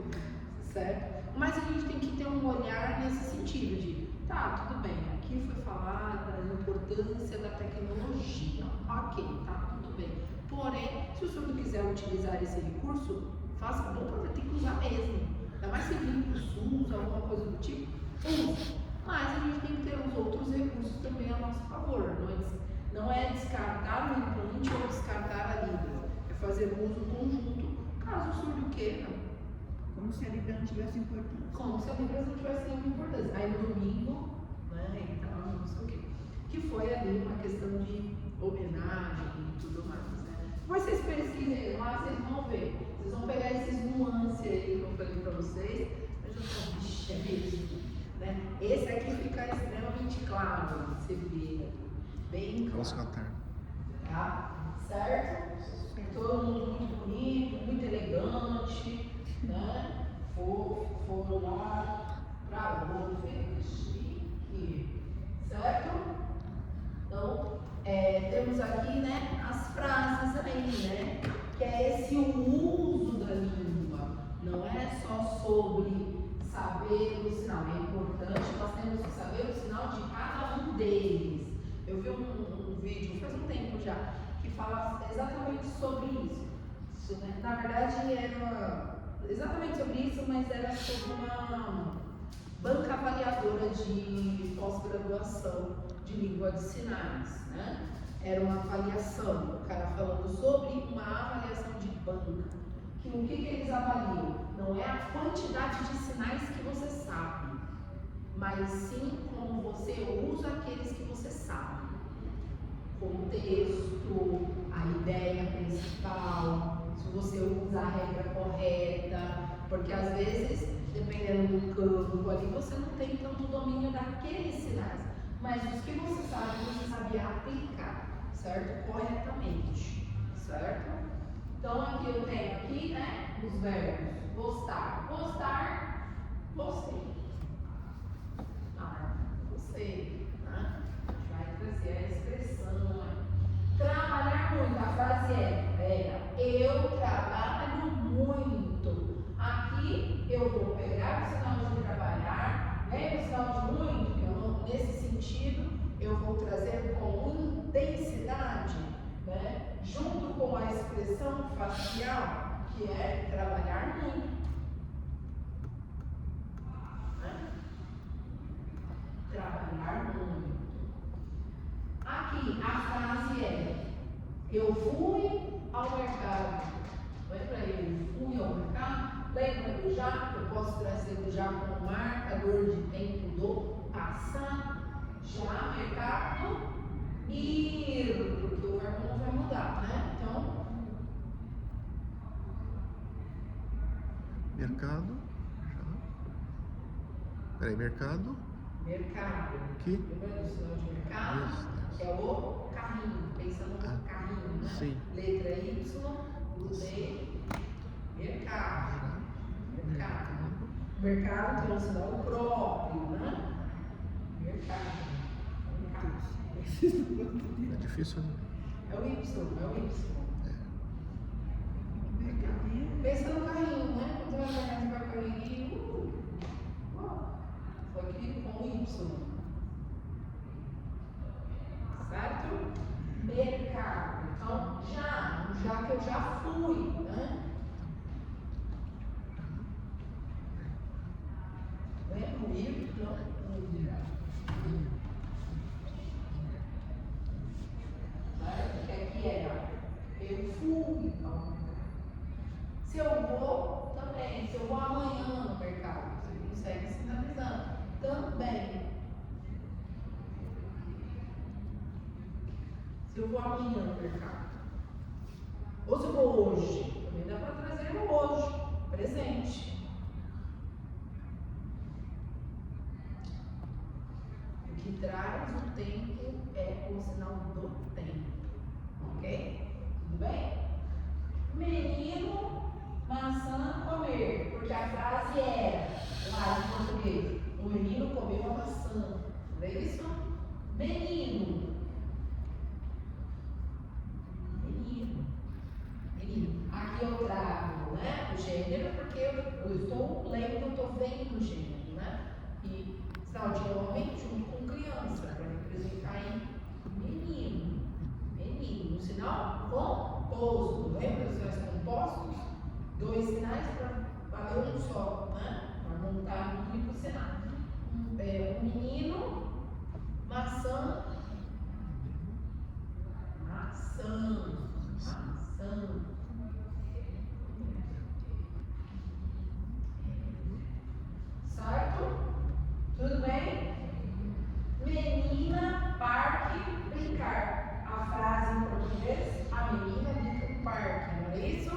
certo? Mas a gente tem que ter um olhar nesse sentido de, tá, tudo bem, aqui foi falada a importância da tecnologia, ok, tá, tudo bem. Porém, se o surdo quiser utilizar esse recurso, faça bom, porque tem que usar mesmo. Ainda mais se vir para o SUS, alguma coisa do tipo, use. Mas a gente tem que ter os outros recursos também a nosso favor. Não é descartar o implante ou descartar a libra. É fazer uso conjunto, caso o surdo queira. Como se a libra não tivesse importância. Como se a libra não tivesse nenhuma importância. Aí no domingo, né, então, não sei o quê. Que foi ali uma questão de homenagem e tudo mais, né? Mas vocês pesquisem lá, vocês vão ver. Vocês vão pegar esses nuances aí que eu falei pra vocês. Mas eu falo, vixe, é mesmo. Né? Esse aqui fica extremamente claro, você vê, bem claro, tá? Certo? Todo mundo muito bonito, muito elegante, né? Foram lá pra outro, chique, certo? Então, temos aqui, né, as frases aí, né? Que é esse uso da língua, não é só sobre saber o sinal, é importante, nós temos que saber o sinal de cada um deles. Eu vi um vídeo faz um tempo já, que fala exatamente sobre isso, né? Na verdade era exatamente sobre isso, mas era sobre uma banca avaliadora de pós-graduação de língua de sinais, né? Era uma avaliação, o cara falando sobre uma avaliação de banca. O que eles avaliam? Não é a quantidade de sinais que você sabe, mas sim como você usa aqueles que você sabe. Contexto, a ideia principal, se você usa a regra correta, porque às vezes, dependendo do campo ali, você não tem tanto domínio daqueles sinais, mas os que você sabe aplicar, certo? Corretamente, certo? Então aqui eu tenho aqui, né, os verbos gostar, gostei, gostei, né? Vai trazer a expressão, né? Trabalhar muito, a frase é, eu trabalho muito. Aqui eu vou pegar o sinal de trabalhar, lembra o sinal de muito? Nesse sentido, eu vou trazer com intensidade, né? Junto com a expressão facial, que é trabalhar muito. Né? Trabalhar muito. Aqui a frase é: eu fui ao mercado. Lembra? Eu fui ao mercado. Lembra do já? Eu posso trazer do já como marcador de tempo do passado. Já, mercado, ir, porque o verbo não vai mudar, né? Então, Mercado. Já. Peraí, mercado. mercado. Aqui. Lembra do sinal de mercado? Isso. É o carrinho, pensando no carrinho, né? Sim. Letra Y, o D, mercado. Mercado. Mercado tem um sinal próprio, né? Mercado. É difícil, né? É o Y. Mercadinho. Pensa no carrinho, né? Quando você vai pegar esse carrinho, foi aqui com o Y. Certo? Mercado. Então, já que eu já fui, né? Lembra o Y? Porque aqui era eu fui ao mercado. Se eu vou, também. Se eu vou amanhã no mercado, você consegue sinalizando. Também. Se eu vou amanhã no mercado. Ou se eu vou hoje, também dá para trazer o hoje, presente. O que traz o tempo é o sinal do tempo. Ok? Tudo bem? Menino, maçã, comer. Porque a frase era, lá em português, o menino comeu a maçã. Não é isso? Menino. Aqui eu trago, né, o gênero, porque eu estou lendo, eu estou vendo o gênero, né? E sinal de homem junto com criança, para representar aí menino. Um sinal composto. Lembra dos sinais compostos? Dois sinais para valer um só, né? Para montar um único sinal. Um menino, maçã. Certo? Tudo bem? Menina, parque, brincar. A frase em português, a menina brinca no parque, não é isso?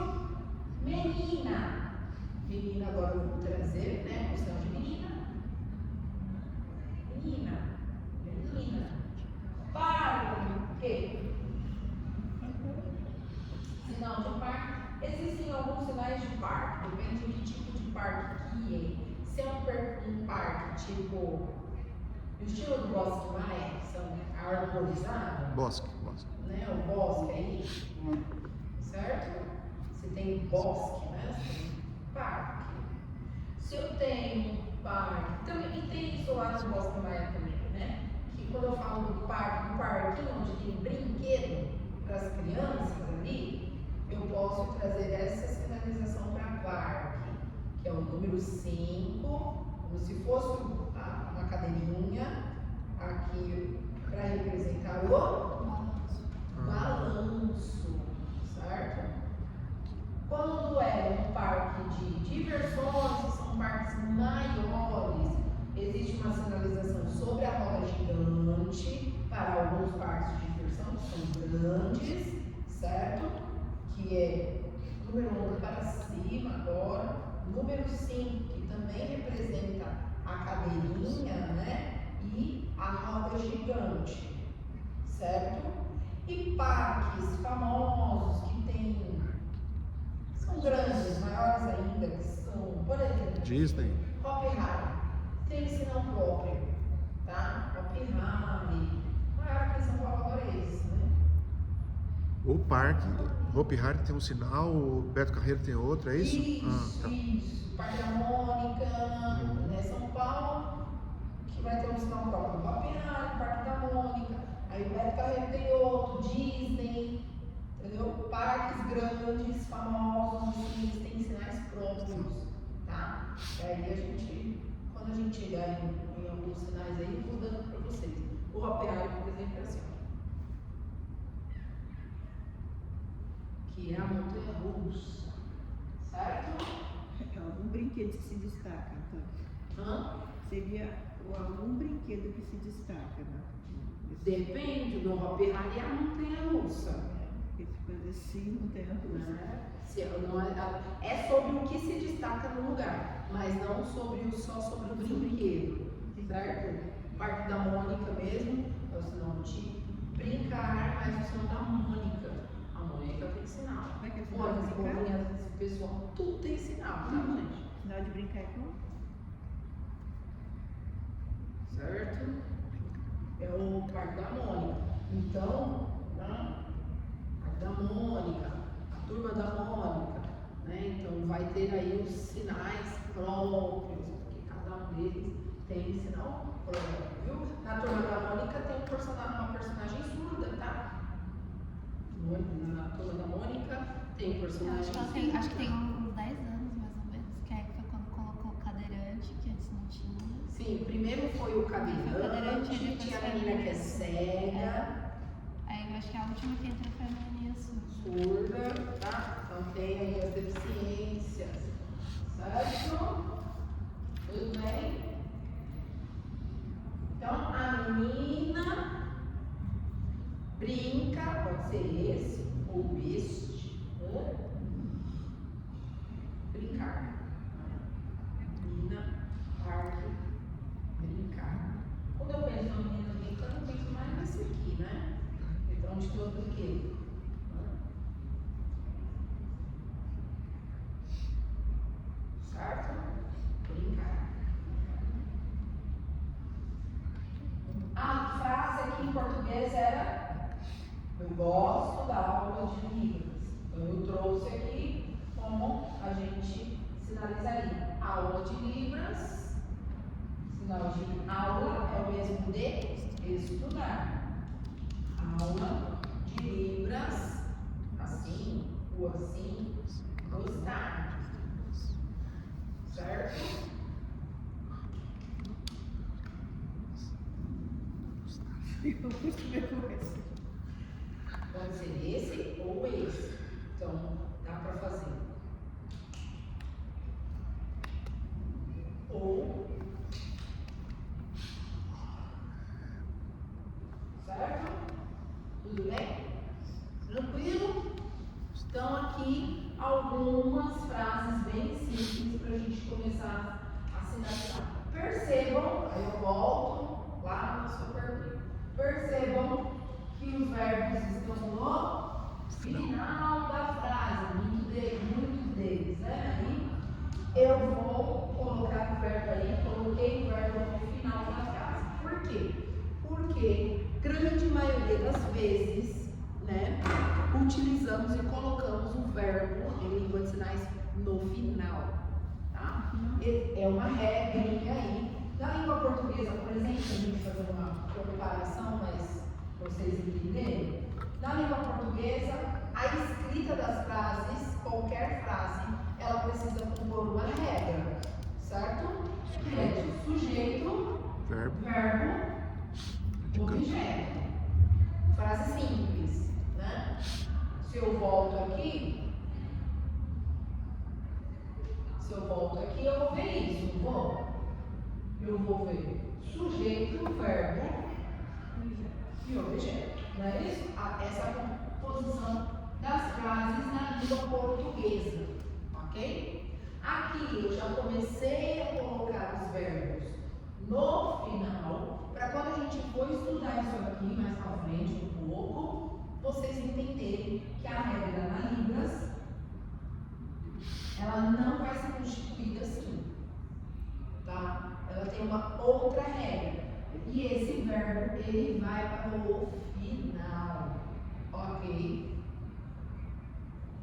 Menina. Menina, agora eu vou trazer, né? Questão de menina. Menina. Parque. Sinal de parque. Existem alguns sinais de parque, depende de que tipo de parque que é. Se é um parque tipo o estilo do Bosque Maia, que são arborizados, Bosque. né? O bosque aí, certo? Você tem bosque, né? Você tem parque. Se eu tenho parque, também, e tem isso lá no Bosque Maia também, né? Que quando eu falo do parque, um parquinho onde tem brinquedo para as crianças ali, eu posso trazer essa sinalização para parque, que é o número 5, como se fosse uma cadeirinha aqui para representar o balanço, certo? Quando é um parque de diversões, são parques maiores, existe uma sinalização sobre a roda gigante para alguns parques de diversão que são grandes, certo? Que é número 1 para cima agora, número 5, que também representa a cadeirinha, né? E a roda gigante, certo? E parques famosos que são grandes, maiores ainda, que são, por exemplo, Disney. Hop Harry, tem sinal próprio, tá? Hop Harry, maior aqui em São Paulo agora é esse, né? O parque, Hopi Hari tem um sinal, o Beto Carreiro tem outro, é isso? Isso, Tá. isso. Parque da Mônica, né? São Paulo, que vai ter um sinal próprio do Hopi Hari, Parque da Mônica. Aí o Beto Carreiro tem outro, Disney, entendeu? Parques grandes, famosos, assim, eles têm sinais próprios, tá? E aí a gente, quando a gente chegar em alguns sinais aí, eu vou dando pra vocês. O Hopi Hari, por exemplo, é assim, ó. Que é a montanha russa, certo? É algum brinquedo que se destaca, então. Hã? Seria algum brinquedo que se destaca, né? Depende do Hopi Hari é a montanha russa. Esse coisa assim, montanha russa. Né? É sobre o que se destaca no lugar, mas não só sobre o brinquedo, certo? Parque da Mônica mesmo, é o sinal de brincar, mas o sinal da Mônica. A Mônica tem sinal. Como é que é o sinal de Mônica, brincar? Bolinhas, esse pessoal, tudo tem sinal, tá, gente? Sinal de brincar é como? Certo? É o Parque da Mônica. Então, né? Parque da Mônica, a Turma da Mônica, né? Então vai ter aí os sinais próprios, porque cada um deles tem sinal próprio, viu? Na Turma da Mônica tem uma personagem surda, tá? Na Turma da Mônica tem Eu personagem acho que tem uns 10 anos, mais ou menos, que aí foi quando colocou o cadeirante, que antes não tinha. Sim, primeiro foi o cadeirante, tinha a menina que é cega, Aí eu acho que a última que entrou foi a menininha surda. surda, tá? Então tem aí as deficiências, certo? Tudo bem? Então a menina brinca, pode ser esse ou este, né? Brincar. Menina, parque, brincar. Quando eu penso na menina brincando, eu penso mais nesse aqui, né? Então, de todo o quê? Certo? Brincar. A frase aqui em português era: eu gosto da aula de Libras. Então, eu trouxe aqui como a gente sinalizaria. Aula de Libras. Sinal de aula é o mesmo de estudar. Aula de Libras, assim, ou assim, gostar. Certo? Eu costumo com esse. Pode ser esse ou esse. Então, dá para fazer. Ou. Certo? Tudo bem? Tranquilo? Então, aqui algumas frases bem simples para a gente começar a sinalizar. Percebam, aí eu volto lá na sua pergunta. Percebam que os verbos estão no final da frase, muitos deles, né? Aí eu vou colocar o verbo aí, coloquei o verbo no final da frase. Por quê? Porque grande maioria das vezes, né, utilizamos e colocamos o verbo em língua de sinais no final, tá? É uma regrinha aí. Na língua portuguesa, por exemplo, a gente fazer uma comparação, mas para vocês entenderem, na língua portuguesa, a escrita das frases, qualquer frase, ela precisa compor uma regra, certo? Que é de sujeito, verbo, objeto. Frase simples, né? Se eu volto aqui, eu vou ver isso, não vou? Eu vou ver sujeito, verbo e objeto. Não é isso? Essa é a composição das frases na língua portuguesa, ok? Aqui eu já comecei a colocar os verbos no final, para quando a gente for estudar isso aqui mais pra frente um pouco, vocês entenderem que a regra na Libras, ela não vai ser constituída assim, tá? Ela tem uma outra regra. E esse verbo, ele vai para o final, ok?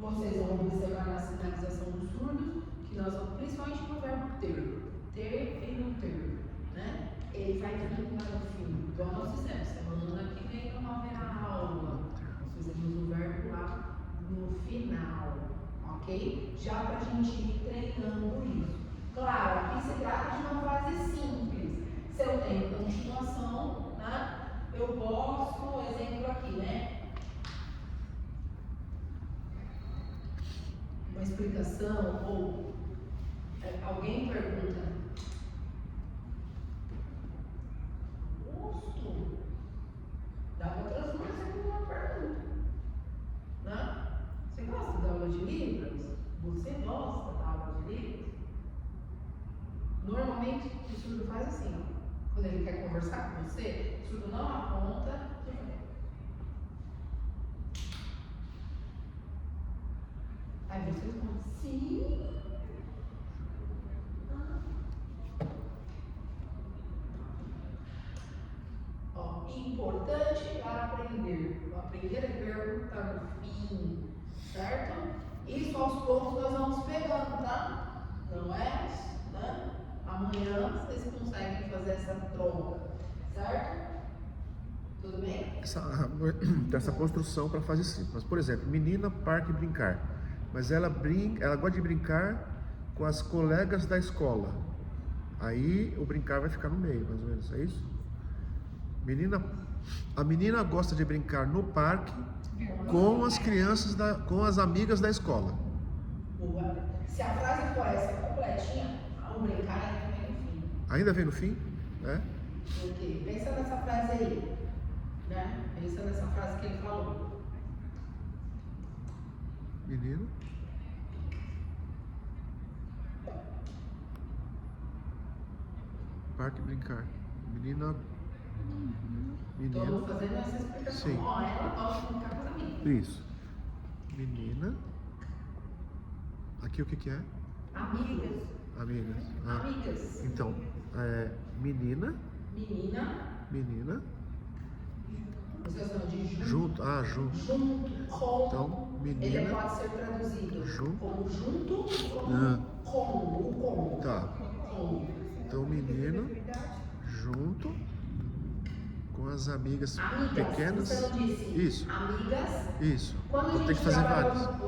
Vocês vão observar na sinalização dos surdos que nós vamos, principalmente no verbo ter e não ter, né? Ele vai vir lá no fim. Igual nós fizemos, semana que vem não haverá aula. Nós fizemos o verbo lá no final, ok? Já para a gente ir treinando isso. Claro, aqui se trata de uma frase simples. Se eu tenho continuação, né? Eu posso, exemplo aqui, né? Uma explicação ou alguém pergunta: gosto? Dá para transformar isso em uma pergunta, né? Você gosta da aula de Libras? Você gosta da aula de Libras? Normalmente o surdo faz assim, ó. Quando ele quer conversar com você, o surdo não aponta. Aí você responde, sim. Ó, importante para aprender. Aprender é perguntar no fim, certo? Isso aos poucos nós vamos pegando, tá? Não é? Né? Amanhã vocês conseguem fazer essa troca, certo? Tudo bem? Essa construção para fase simples. Mas, por exemplo, menina, parque, brincar. Mas ela gosta de brincar com as colegas da escola. Aí o brincar vai ficar no meio, mais ou menos, é isso? A menina gosta de brincar no parque com as crianças, com as amigas da escola. Se a frase for essa completinha, o brincar ainda vem no fim. Ainda vem no fim? É? Porque pensa nessa frase aí, né? Pensa nessa frase que ele falou. Menino. Parque, brincar. Menina. Estou fazendo essa explicação. Sim. Ó, ela gosta de brincar com as amigas. Isso. Menina. Aqui o que é? Amigas. Amigas. Ah. Amigas. Então, menina. Menina. Vocês estão de Junto. Ah, junto. Junto com. Então, menina. Ele pode ser traduzido como junto ou como. O como. Tá. Com. Então, menino junto com as amigas pequenas. Você não disse Isso. amigas. Isso. Quando Eu a tenho que gente fazer trabalhou vários.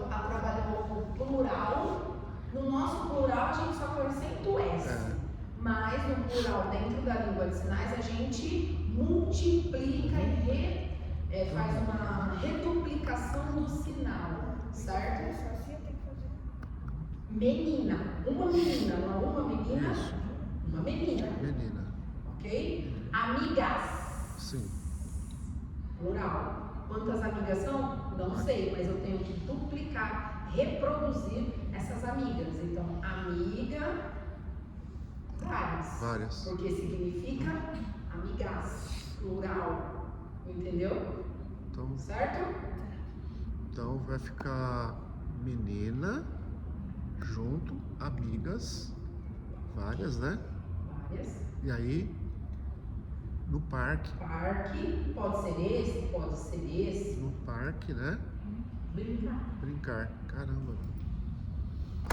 o plural, no nosso plural a gente só põe acento S. É. Mas no plural, dentro da língua de sinais, a gente multiplica e faz uma reduplicação do sinal, certo? Menina. Uma menina, não uma menina. Isso. Uma menina. Menina. Ok? Amigas. Sim. Plural. Quantas amigas são? Não sei, mas eu tenho que duplicar, reproduzir essas amigas. Então, amiga, várias. Porque significa amigas, plural. Entendeu? Então, certo? Então vai ficar menina junto, amigas, várias, né? Várias. E aí, no parque. Parque, pode ser esse. No parque, né? Brincar. Caramba.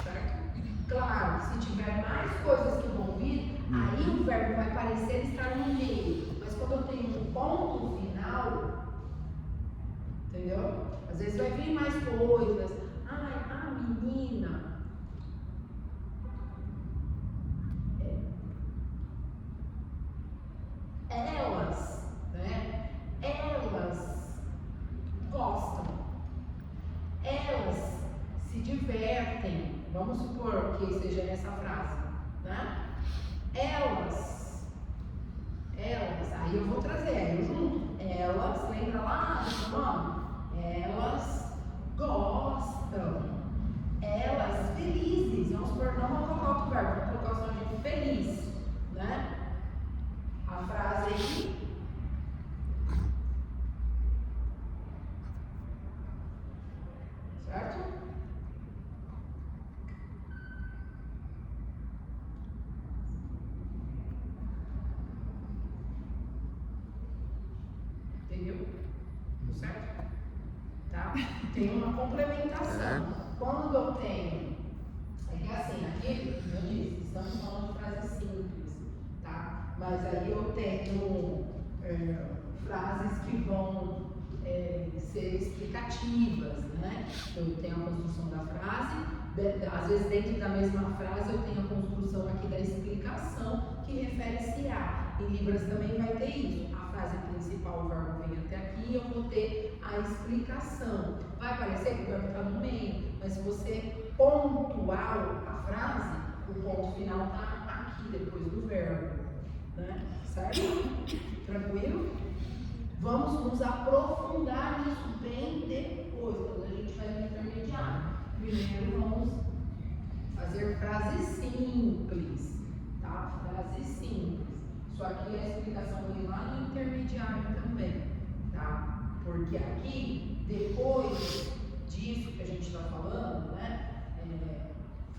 Certo? Claro, se tiver mais coisas que vão vir, aí o verbo vai parecer estar no meio. Mas quando eu tenho um ponto final, entendeu? Às vezes vai vir mais coisas. Ai, a menina. Elas, né? Elas gostam. Elas se divertem. Vamos supor que seja essa frase, né? Elas, aí eu vou trazer, aí eu junto. Elas, lembra lá do nome? Elas gostam. Elas felizes. Vamos supor, não vamos colocar outro verbo, vamos colocar o som de feliz, né? A frase aí. Certo? Entendeu? Certo? Tá? Tem uma complementação. Quando eu tenho, é que assim, aqui, eu disse, estamos falando de frases simples, tá? Mas aí eu tenho frases que vão ser explicativas, né? Eu tenho a construção da frase, às vezes dentro da mesma frase eu tenho a construção aqui da explicação que refere-se a. Em Libras também vai ter isso. A frase principal, o verbo vem até aqui, eu vou ter a explicação. Vai parecer que o verbo está no meio, mas se você pontuar a frase, o ponto final está aqui depois do verbo, né? Certo? Tranquilo? Vamos nos aprofundar nisso bem depois, quando a gente vai no intermediário. Primeiro vamos fazer frases simples, tá? Frases simples. Isso aqui é a explicação vem lá no intermediário também, tá? Porque aqui, depois disso que a gente está falando, né?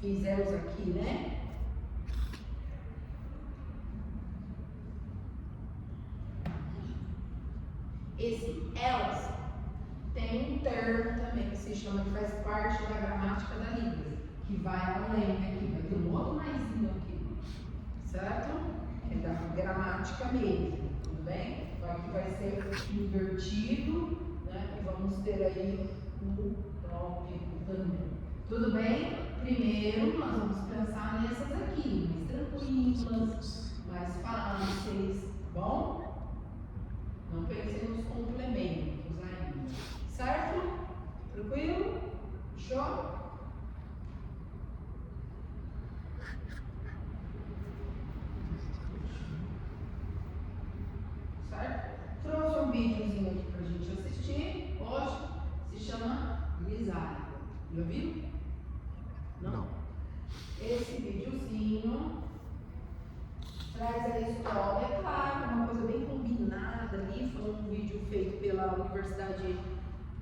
Fizemos aqui, né? Esse elas tem um termo também que se chama, que faz parte da gramática da Libras, que vai além aqui, vai ter um outro maisinho aqui, certo? É da gramática mesmo, tudo bem? Então aqui vai ser invertido, né? E vamos ter aí o tópico também. Tudo bem? Primeiro nós vamos pensar nessas aqui, mais tranquilas, mais fáceis, tá bom? Não pensei nos complementos ainda. Certo? Tranquilo? Show? Certo? Trouxe um videozinho aqui pra gente assistir. Hoje se chama Grisalha. Já viu? Não? Esse videozinho traz a história, claro, uma coisa bem combinada ali. Foi um vídeo feito pela Universidade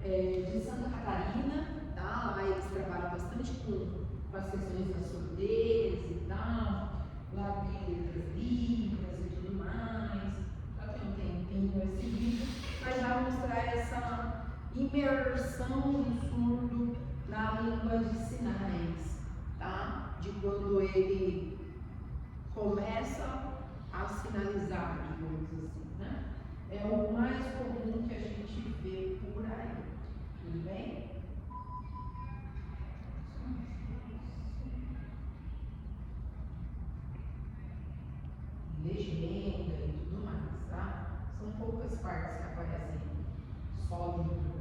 de Santa Catarina, tá? Lá eles trabalham bastante com as questões da surdez e tal. Lá tem letras libras e tudo mais. Já tem um tempinho esse vídeo, mas vai mostrar essa imersão do surdo na língua de sinais, tá? De quando ele começa a sinalizar, digamos assim, né? É o mais comum que a gente vê por aí. Tudo bem? Legenda e tudo mais, tá? São poucas partes que aparecem só Libras.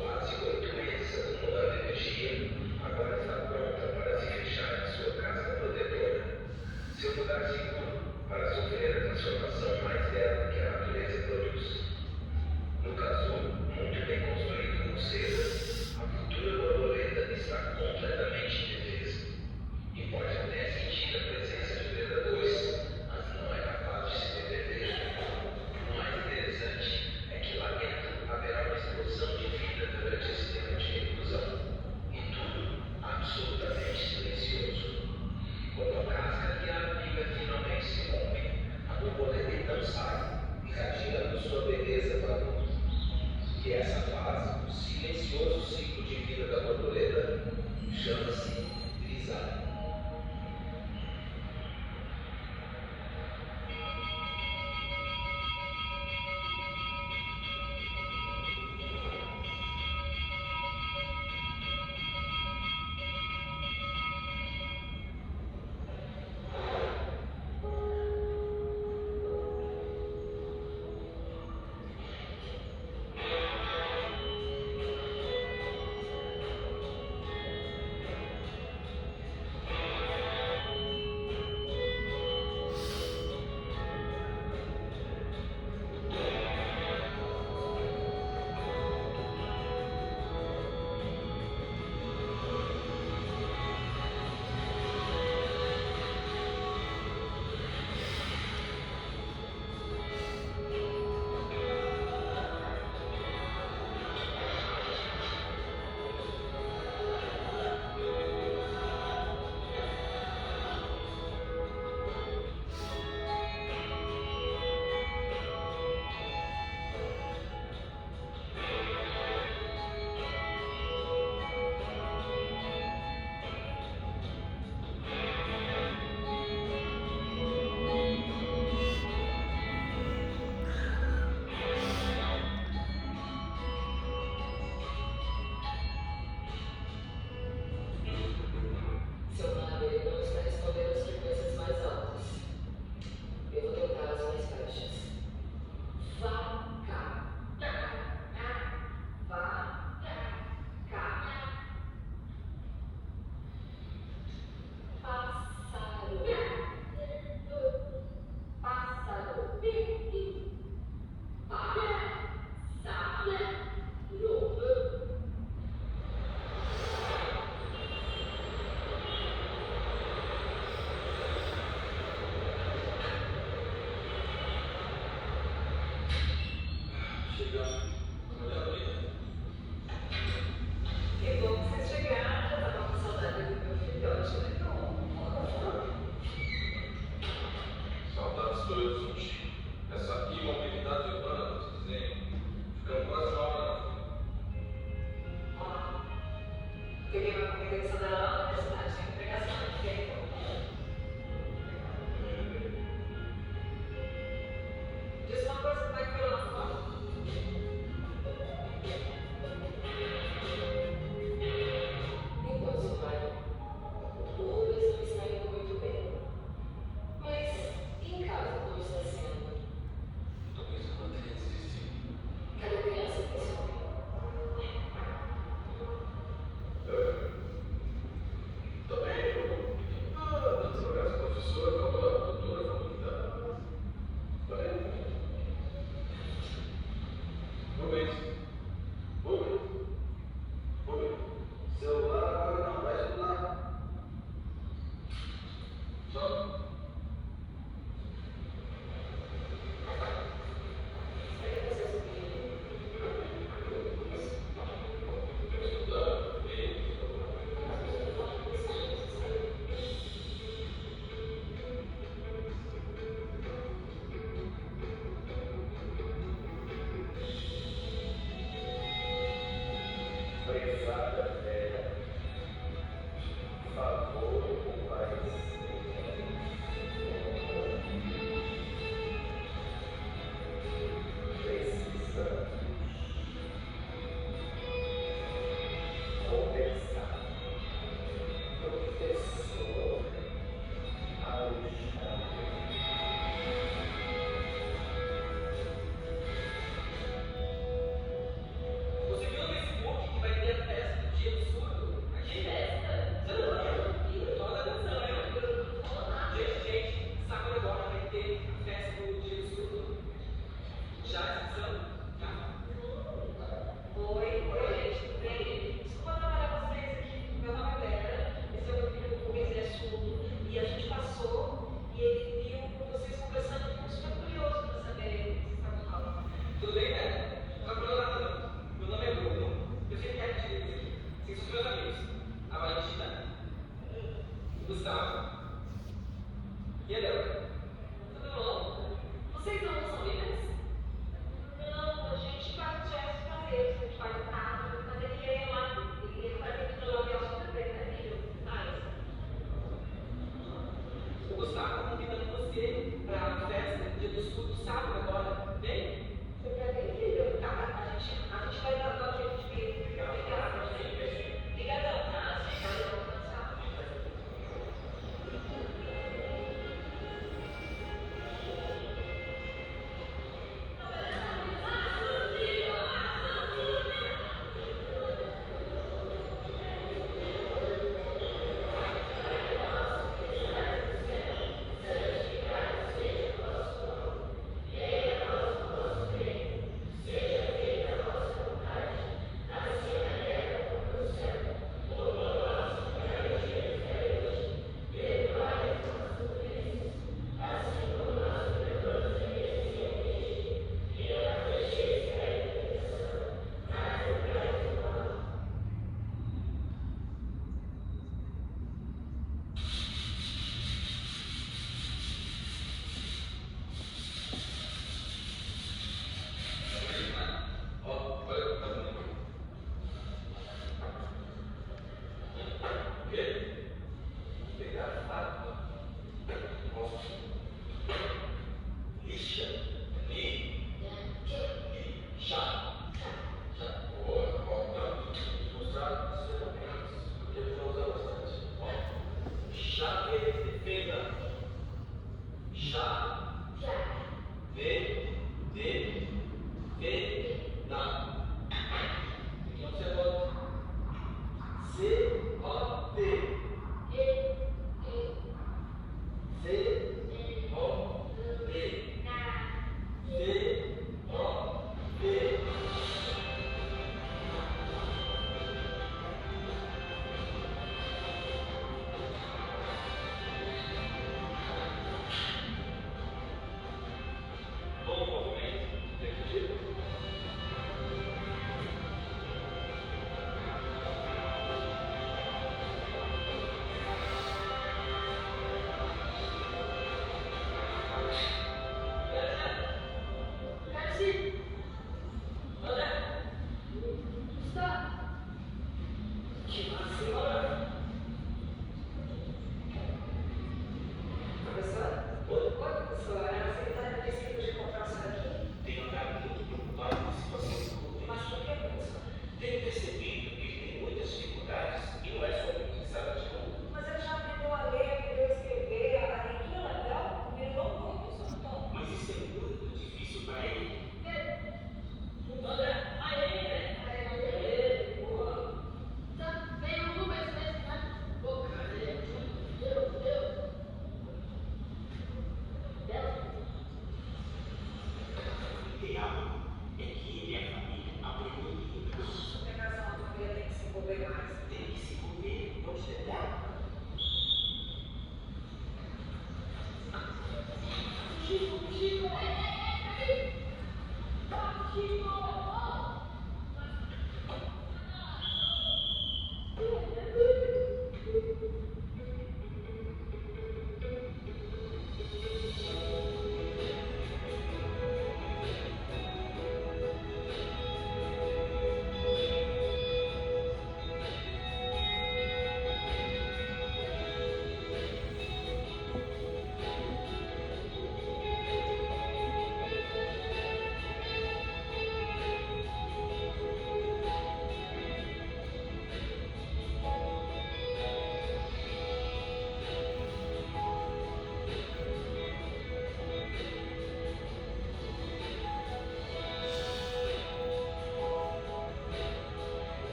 Quase 8 meses acumulando energia, agora está pronta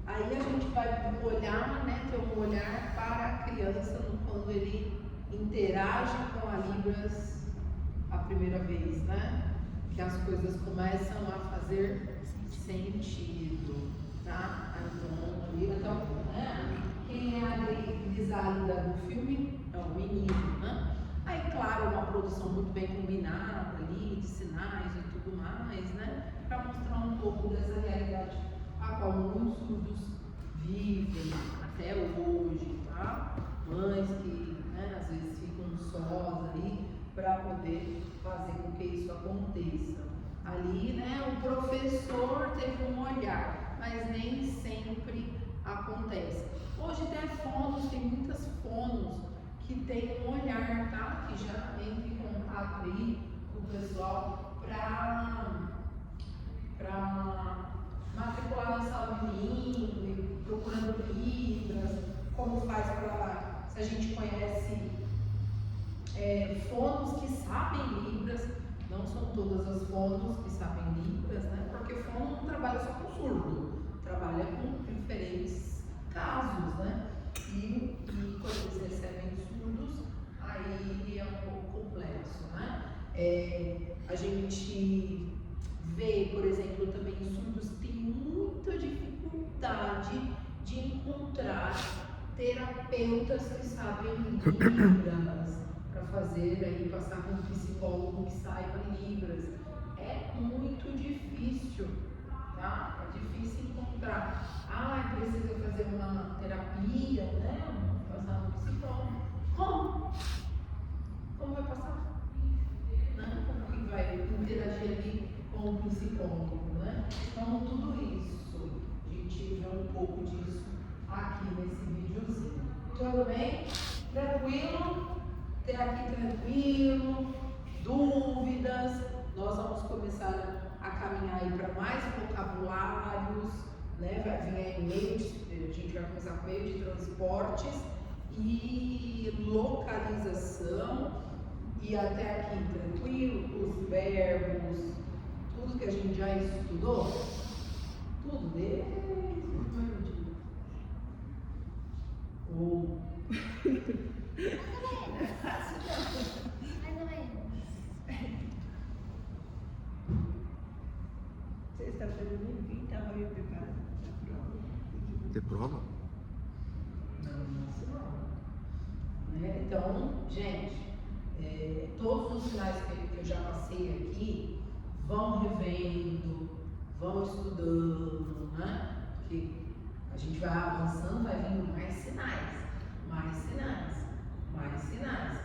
Aí a gente vai olhar, né, ter um olhar para a criança quando ele interage com a Libras a primeira vez, né? Que as coisas começam a fazer sentido, tá? Então, né? Quem é a grisalha do filme é o menino, né? Aí, claro, uma produção muito bem combinada ali, de sinais e tudo mais, né? Para mostrar um pouco dessa realidade a qual muitos surdos vivem até hoje, tá? Mães que, né, às vezes ficam sós ali para poder fazer com que isso aconteça. Ali, né, o professor teve um olhar, mas nem sempre acontece. Hoje tem fonos, tem muitas fonos que tem um olhar, tá? Que já entra em contato aí com o pessoal para matricular na sala bilíngue, procurando Libras, como faz para, se a gente conhece fonos que sabem Libras, não são todas as fonos que sabem Libras, né? Porque fono não trabalha só com surdo, trabalha com diferentes casos, né? E quando eles recebem surdos, aí é um pouco complexo, né? A gente vê, por exemplo, também surdos que têm muita dificuldade de encontrar terapeutas que sabem Libras, para fazer aí, passar com um psicólogo que saiba Libras. É muito difícil, tá? É difícil encontrar. Precisa fazer uma terapia, né? Passar no psicólogo. Como? Como vai passar? Né? Como que vai interagir ali com o psicólogo, né? Então, tudo isso, a gente vê um pouco disso aqui nesse videozinho. Tudo bem? Tranquilo? Até aqui tranquilo? Dúvidas? Nós vamos começar a caminhar aí para mais vocabulários, né? Vai vir aí a gente vai começar com meio de transportes e localização, e até aqui tranquilo, os verbos, tudo que a gente já estudou, tudo desde o primeiro dia. Mais ou menos. Sexta-feira nem vim, estava meio preparada para a prova. Ter prova? Né? Então, gente, todos os sinais que eu já passei aqui, vão revendo, vão estudando, né? Porque a gente vai avançando, vai vindo mais sinais, mais sinais, mais sinais.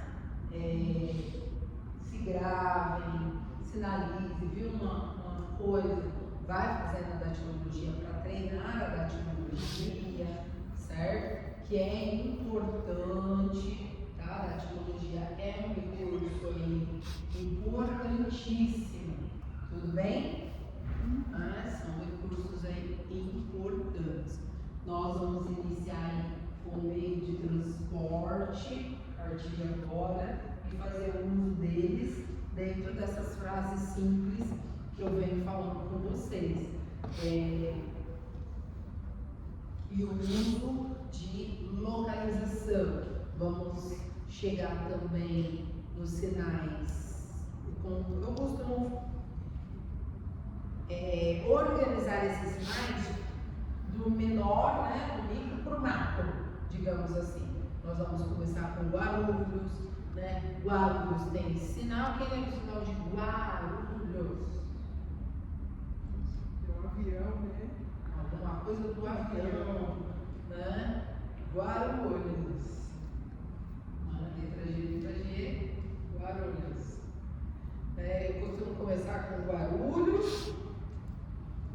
Se gravem, sinalize, viu uma coisa, vai fazendo a datilografia para treinar a datilografia, certo? Que é importante, tá? A datilologia é um recurso aí importantíssimo, tudo bem? São recursos aí importantes. Nós vamos iniciar com o meio de transporte, a partir de agora, e fazer uso deles dentro dessas frases simples que eu venho falando com vocês. E o uso de localização. Vamos chegar também nos sinais. Eu costumo organizar esses sinais do menor, né, do micro para o macro, digamos assim. Nós vamos começar com Guarulhos, né? Guarulhos tem sinal. Quem lembra o sinal de Guarulhos? Do avião, né? Alguma coisa do avião, né? Guarulhos. Letra G, Guarulhos. Eu costumo começar com Guarulhos,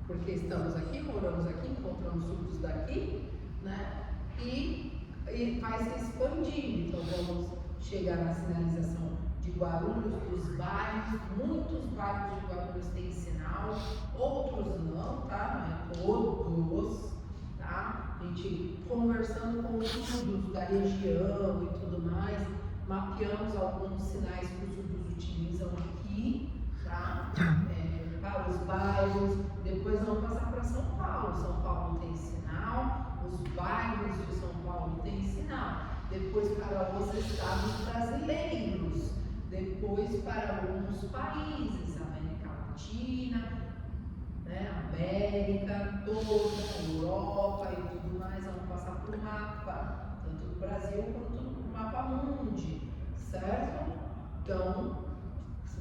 porque estamos aqui, moramos aqui, encontramos surdos daqui, né? E vai se expandindo. Então vamos chegar na sinalização de Guarulhos, dos bairros. Muitos bairros de Guarulhos têm sinal, outros não, tá? Não é todos, tá? A gente conversando com os surdos da região e tudo mais, mapeamos alguns sinais que os surdos utilizam aqui, tá? Para os bairros. bairros, depois vamos passar para São Paulo. São Paulo tem sinal, os bairros de São Paulo tem sinal. Depois para os estados brasileiros, depois para alguns países, América Latina, né, América toda, Europa e tudo mais, vamos passar por um mapa, tanto do Brasil quanto do mapa mundi, certo? Então,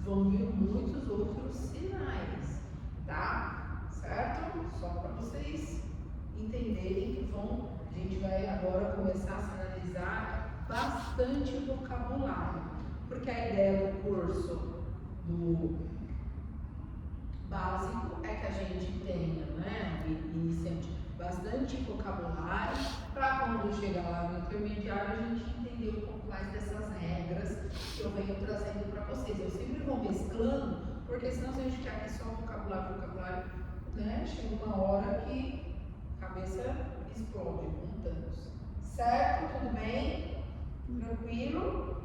vão vir muitos outros sinais, tá? Certo? Só para vocês entenderem que a gente vai agora começar a sinalizar bastante vocabulário, porque a ideia do curso do básico é que a gente tenha, né, iniciante, bastante vocabulário, para quando chegar lá no intermediário a gente entender um pouco mais dessas regras que eu venho trazendo para vocês. Eu sempre vou mesclando, porque senão se a gente ficar aqui só vocabulário, né, chega uma hora que a cabeça explode com tantos. Certo? Tudo bem? Tranquilo?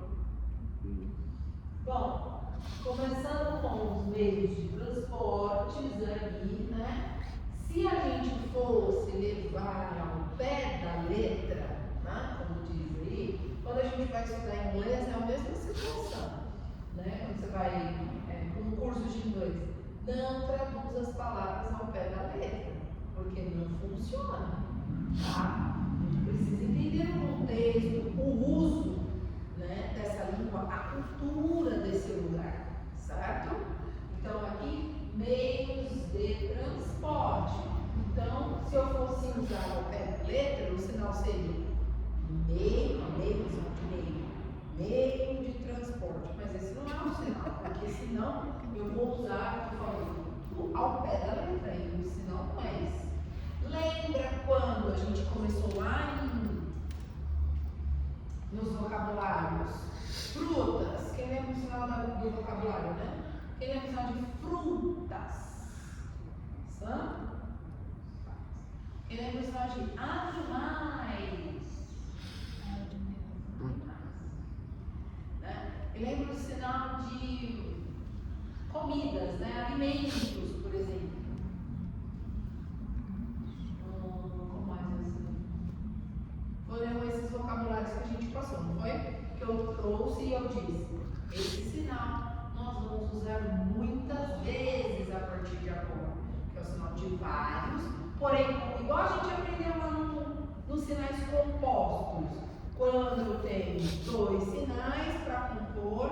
Bom, começando com os meios de transportes aí, né? Se a gente fosse levar ao pé da letra, né, como diz aí, quando a gente vai estudar inglês é a mesma situação, né? Quando você vai com um curso de inglês, não traduz as palavras ao pé da letra, porque não funciona, tá? A gente precisa entender o contexto, o uso, né, dessa língua, a cultura desse lugar, certo? Então aqui, meios de transporte. Então, se eu fosse usar ao pé da letra, o sinal seria meio de transporte. Mas esse não é o sinal, porque senão eu vou usar, eu falei, ao pé da letra, e o sinal não é esse. Lembra quando a gente começou lá nos vocabulários? Frutas. Quem lembra o sinal do vocabulário, né? Quem lembra o sinal de frutas? Quem lembra o sinal de animais? Né? Quem lembra o sinal de comidas, né? Alimentos, por exemplo. Como mais assim? Foram esses vocabulários que a gente passou, não foi? Que eu trouxe e eu disse. Esse sinal nós vamos usar muitas vezes a partir de agora, que é o sinal de vários, porém, igual a gente aprendeu lá nos sinais compostos, quando eu tenho dois sinais para compor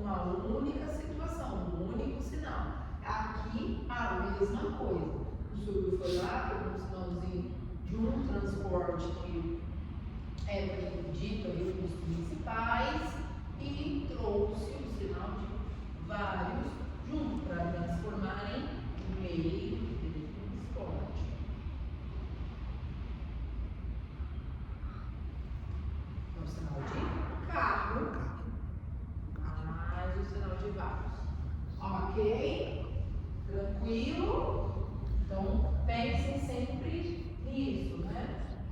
uma única situação, um único sinal. Aqui a mesma coisa. O Silvio foi lá, pegou um sinalzinho de um transporte que é dito aí os principais e trouxe o sinal de vários juntos para transformar em meio de transporte. É o sinal de carro, mais o sinal de vários. Ok? Tranquilo? Então pensem sempre nisso, né?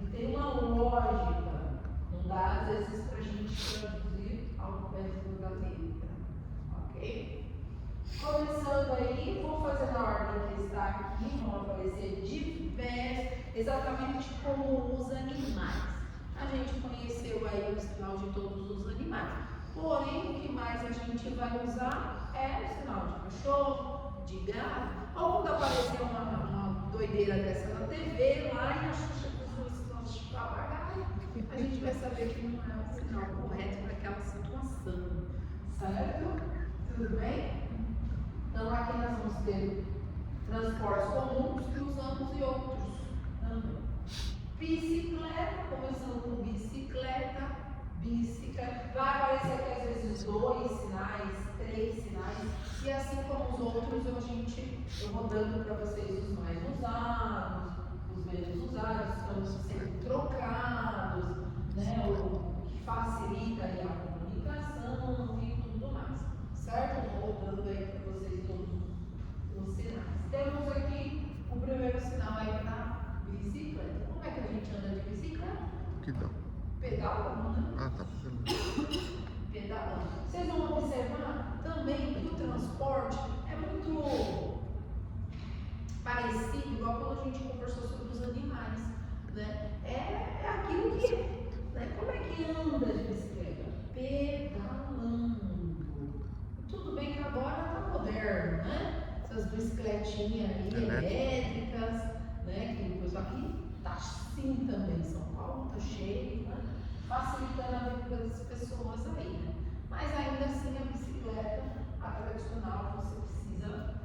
E tem uma lógica. Não dá às vezes para a gente traduzir ao pé da letra. Ok? Começando aí, vou fazer na ordem que está aqui, vão aparecer diversos, exatamente como os animais. A gente conheceu aí o sinal de todos os animais. Porém, o que mais a gente vai usar é o sinal de cachorro, de gato, ou quando aparecer uma doideira dessa na TV, lá e a Xuxa usou esse sinal de papagaio, a gente vai saber que não é o sinal correto para aquela situação. Certo? Tudo bem? Então aqui nós vamos ter transportes comuns que usamos e outros também. Bicicleta, começando com bicicleta, vai aparecer aqui às vezes 2 sinais, 3 sinais, e assim como os outros eu vou dando para vocês os mais usados, os menos usados, estão sendo trocados, né, o que facilita aí a comunicação e tudo mais, certo? Eu vou dando aí para vocês todos os sinais. Temos aqui o primeiro sinal aí para bicicleta. Como é que a gente anda de bicicleta? Que não. Pedalando, né? Ah, tá. Pedalando. Vocês vão observar também que o transporte é muito parecido, igual quando a gente conversou sobre os animais, né? É aquilo que, né? Como é que anda de bicicleta? Pedalando. Tudo bem que agora tá moderno, né? Essas bicicletinhas aí elétricas, né? Que o pessoal aqui tá assim também, São Paulo tá cheio, né? Facilitando a vida das pessoas aí, né? Mas ainda assim a bicicleta, a tradicional, você precisa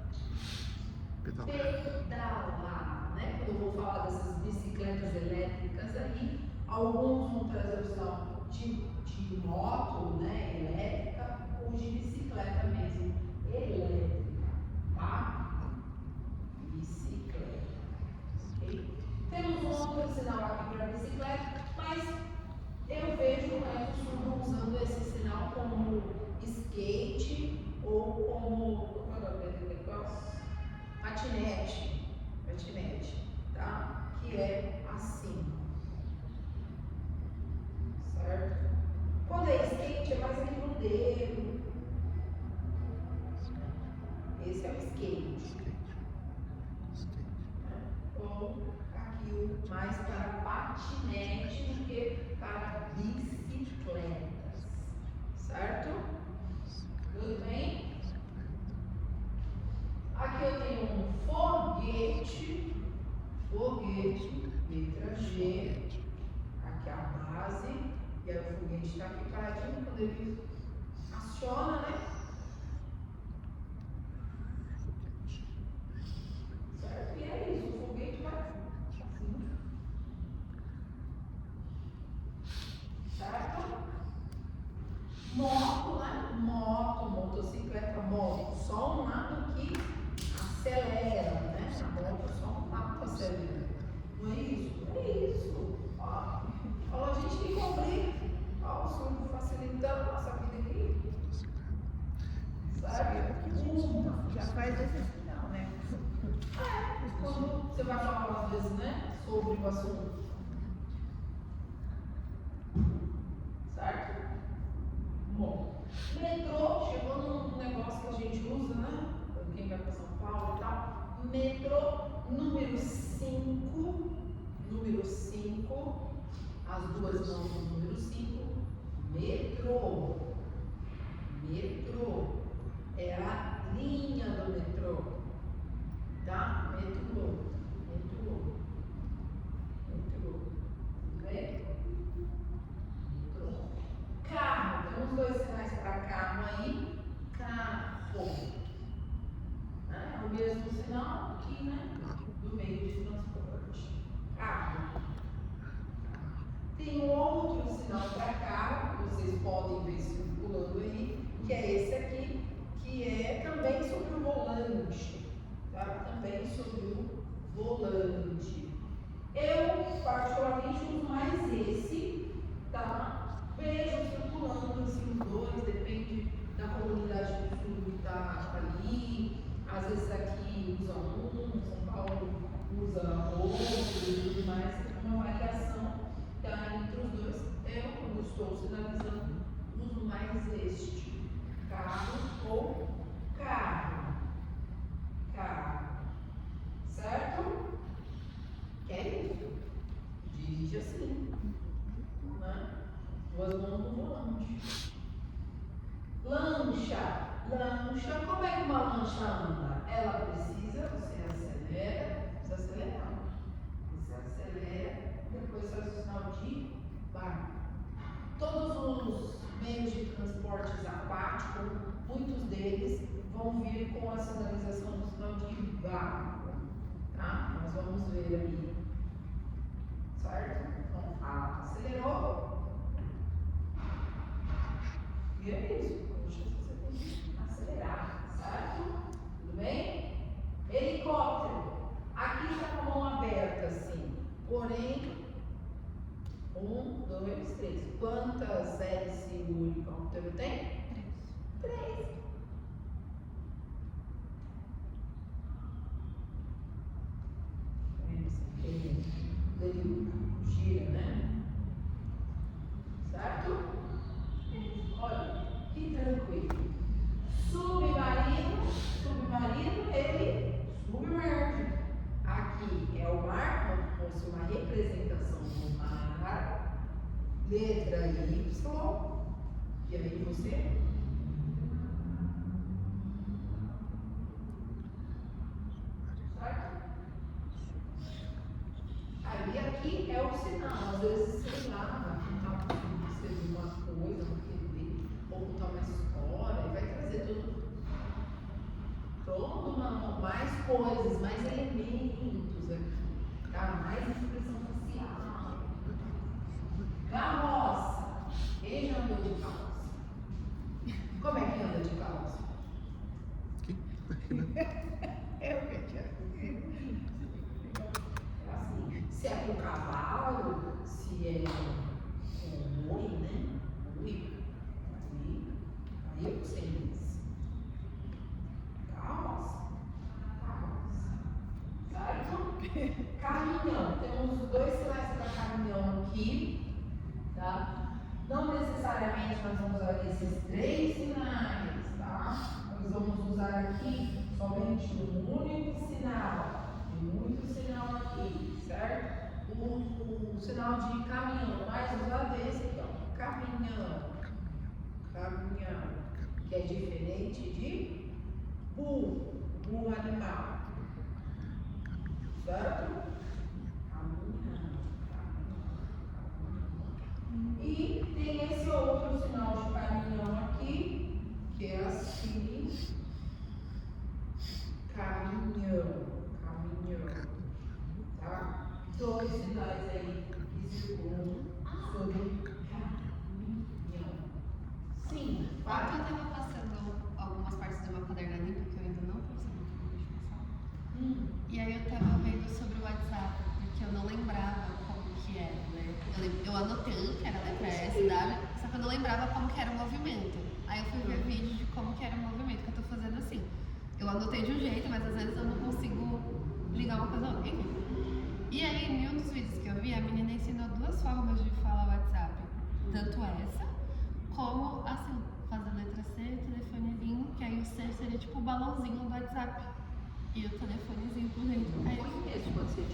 pedalar, né? Quando eu vou falar dessas bicicletas elétricas aí, alguns vão trazer a opção de moto, né? Elétrica, ou de bicicleta mesmo, elétrica, tá? Bicicleta, ok? Temos um outro sinal aqui para bicicleta, mas eu vejo o pessoal usando esse sinal como skate ou como patinete, tá? Que é assim, certo? Quando é skate é mais aqui no dedo. Esse é o skate. Ou aqui o mais para patinete do que para bicicletas, certo? Tudo bem? Aqui eu tenho um foguete, letra G, aqui a base, e aí o foguete está aqui paradinho, quando ele aciona, né? Certo? E é isso, o foguete vai assim. Certo? Moto, né? Motocicleta, moto. Só um lado que acelera, né? A moto só um lado que acelera. Não é isso? É isso. Ó, a gente tem que cumprir. Ó, o som facilitando a nossa vida aqui. Certo? Já faz esse sinal, né? Quando você vai falar às vezes, né? Sobre o assunto. Certo? Bom, metrô chegou num negócio que a gente usa, né? Quem vai para São Paulo e tal. Metrô número 5. Número 5. As duas mãos no número 5. Metrô. Metrô. É a linha do metrô. Tá? Metrô. Metrô. Metrô. Tudo bem? Metrô. Carro. Temos dois sinais para carro aí. Carro. É o mesmo sinal aqui, né? Do meio de transporte. Carro. Tem um outro sinal para carro, que vocês podem ver circulando aí, que é esse aqui, que é também sobre o volante. Tá? Também sobre o volante. Eu, particularmente, uso mais esse, tá? Vejo circulando assim os dois, depende da comunidade do sul que está ali. Às vezes aqui usa um, São Paulo usa outro e tudo mais. Uma variação tá, entre os dois. Eu, quando estou sinalizando, uso mais este. Carro ou carro. Carro. Certo? Que é isso? Dirige assim. Né? Duas mãos no volante. Lancha. Lancha. Como é que uma lancha anda? Ela precisa, você acelera, precisa acelerar. Você acelera, depois faz o sinal de barco. Todos os meios de transportes aquáticos, muitos deles vão vir com a sinalização do sinal de barco. Tá? Nós vamos ver ali. Certo? Então, acelerou. E é isso. Poxa, você tem que acelerar. Certo? Tudo bem? Helicóptero. Aqui está com a mão aberta assim. Porém, 1, 2, 3. Quantas hélices o helicóptero tem? 3. Ele gira, né? Certo? Olha, que tranquilo. Submarino, ele submerge. letra Y, e aí você certo? Aí aqui é o sinal, às vezes sei lá, vai contar uma coisa, uma TV, ou contar uma história, e vai trazer mais coisas, mais elementos aqui, tá? Mais expressão facial. Carroça. Ele já andou de carroça. Como é que anda de carroça? Eu que tinha. Assim, se é com cavalo, se é com boi, né? Boi. Aí eu sei isso. Carroça. Certo? Caminhão. Temos 2 sinais para caminhão aqui. Tá? Não necessariamente nós vamos usar esses 3 sinais. Tá? Nós vamos usar aqui somente um único sinal. Tem muito sinal aqui. Certo? O sinal de caminhão mais usado é esse aqui. Ó. Caminhão. Caminhão. Que é diferente de burro. Burro animal. Certo? E tem esse outro sinal de caminhão aqui, que é assim. Caminhão. Tá? 2 sinais aí que circulam sobre caminhão. Sim, Eu vai. estava passando algumas partes do meu caderno ali, porque eu ainda não percebi o que eu deixo passar. E aí eu tava vendo sobre o WhatsApp, porque eu não lembrava como que era, né? Eu anotei que era a letra S, W, só que eu não lembrava como que era o movimento. Aí eu fui ver vídeo de como que era o movimento, que eu tô fazendo assim. Eu anotei de um jeito, mas às vezes eu não consigo ligar uma coisa a outra. Enfim. E aí, em um dos vídeos que eu vi, a menina ensinou 2 formas de falar WhatsApp. Tanto essa, como assim, fazer a letra C, telefonezinho, que aí o C seria tipo o balãozinho do WhatsApp. E o telefonezinho por dentro. Aí eu Conheço, pode ser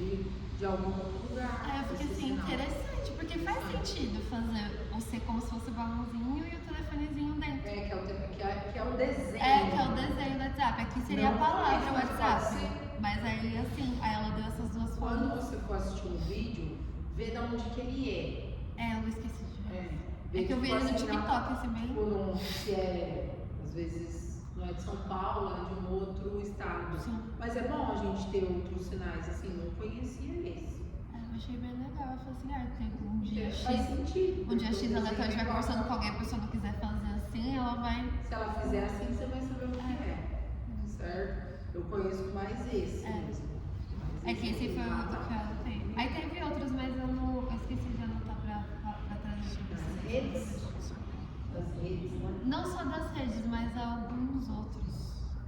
de algum outro lugar. Aí eu fiquei esse assim, sinal. interessante, porque faz sentido fazer o C como se fosse o balãozinho e o telefonezinho dentro. Que é o desenho. É, que é o desenho do WhatsApp. Aqui seria a Não, palavra isso pode WhatsApp. ser. Mas aí assim, aí ela deu essas 2 Quando formas. você for assistir um vídeo, vê de onde que ele é. É, eu esqueci de ver. Vê É que eu vi ele no assim, TikTok, esse bem. Se é, às vezes, não é de São Paulo, é de um outro estado. Sim. Mas é bom a gente ter outros sinais, assim, não conhecia esse. Eu achei bem legal. Eu falei assim, tem um dia Faz X. sentido. Um dia porque X ela você estiver vai conversando com falar. alguém, a pessoa não quiser fazer assim, ela vai. Se ela fizer assim, você vai saber o que é. Certo? Eu conheço mais esse mesmo. É que esse foi o que eu anotei. Aí teve outros, mas eu esqueci de anotar pra trazer pra Das vocês. redes? Das redes, né? Não só das redes, mas alguns outros.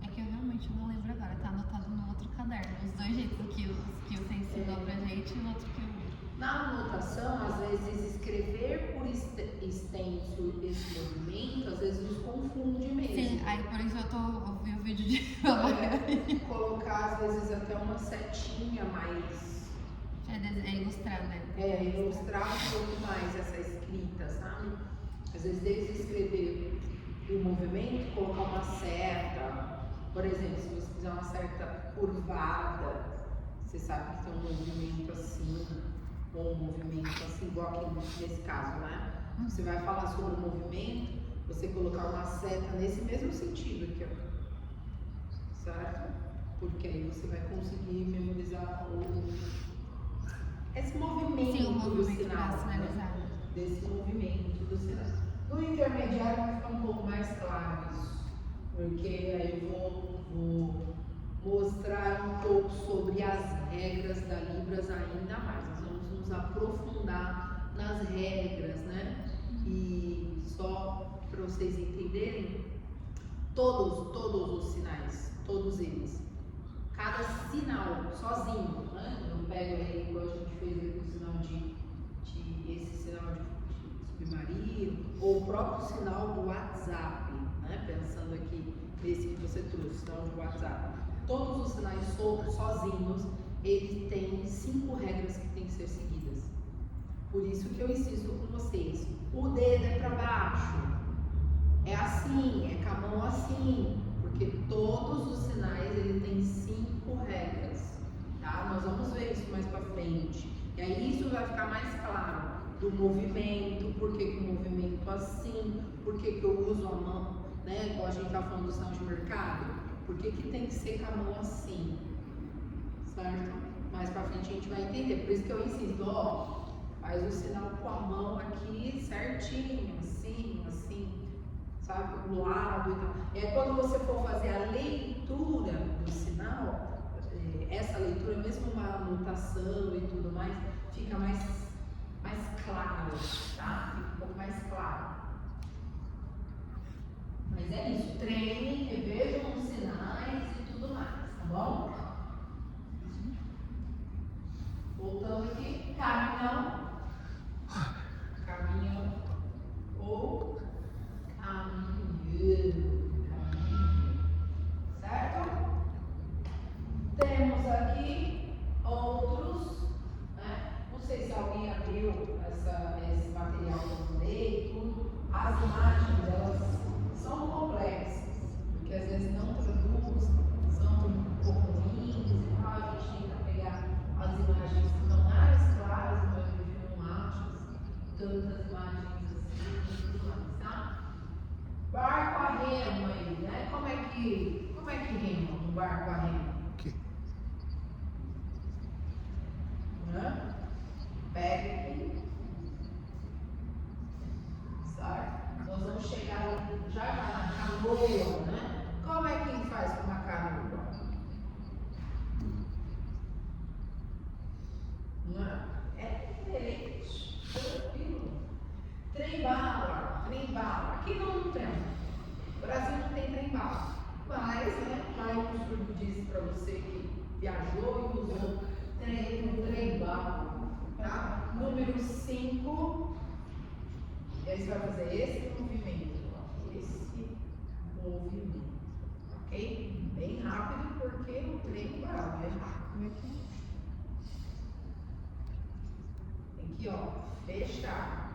É que eu realmente não lembro agora, tá anotado no outro caderno. Os 2 jeitos que você ensinou pra gente e o outro que eu vi. Na anotação, às vezes, escrever por extenso esse movimento, às vezes nos confunde mesmo. Sim, aí por isso eu vi o vídeo de Colocar, às vezes, até uma setinha mais. é ilustrar, né? Ilustrar um pouco mais essa escrita, sabe? Às vezes, desde escrever o movimento, colocar uma seta. Por exemplo, se você fizer uma certa curvada, você sabe que tem um movimento assim, ou um movimento assim, igual aqui nesse caso, né? Você vai falar sobre o movimento, você colocar uma seta nesse mesmo sentido aqui, ó. Certo? Porque aí você vai conseguir memorizar esse movimento, Sim, o do movimento sinal, pra sinalizar. né? Desse movimento do sinal. No intermediário vai ficar um pouco mais claro isso, porque aí eu vou mostrar um pouco sobre as regras da Libras ainda mais. Nós vamos nos aprofundar nas regras, né? E só para vocês entenderem, todos os sinais, todos eles, cada sinal sozinho, né? Eu pego aí, igual a gente fez aí com o sinal esse sinal de submarino, ou o próprio sinal do WhatsApp, né? Pensando aqui nesse que você trouxe, sinal de WhatsApp. Todos os sinais soltos, sozinhos, eles têm 5 regras que têm que ser seguidas. Por isso que eu insisto com vocês. O dedo é para baixo. É assim, é com a mão assim. Porque todos os sinais ele tem 5 regras. Tá? Nós vamos ver isso mais para frente. E aí isso vai ficar mais claro. Do movimento, por que o movimento assim, por que eu uso a mão, né? Igual a gente tá falando do sinal de mercado. Por que tem que ser com a mão assim? Certo? Mais pra frente a gente vai entender. Por isso que eu insisto, ó, faz o sinal com a mão aqui certinho, assim, assim, sabe? Do lado e tal. E aí quando você for fazer a leitura do sinal, essa leitura, mesmo uma anotação e tudo mais, fica mais claro, tá? Fica um pouco mais claro. Mas é isso, treinem, revejam os sinais e tudo mais, tá bom? Voltando aqui, caminhão, caminhão ou caminho, certo? Temos aqui outros, né? Não sei se alguém abriu esse material que eu mandei, tudo. As imagens, elas são complexas, porque às vezes não traduz, são um pouco ruins e tal, a gente tenta pegar as imagens que estão mais claras, mas a gente não acha tantas imagens assim, e tudo mais, tá? Barco a remo aí, né? Como é que rema um barco a remo? Né? Pega aqui. Certo? Nós vamos chegar já na canoa, né? Como é que faz com uma canoa? Né? É diferente, tranquilo. Trem-bala. Aqui não tem. O Brasil não tem trem-bala. Mas, né? Lá o estudo disse para você que viajou e usou trem-bala. Tá? Número 5. E aí você vai fazer esse movimento. Ok? Bem rápido, porque o trem vai rápido. Tem que, ó, fechar,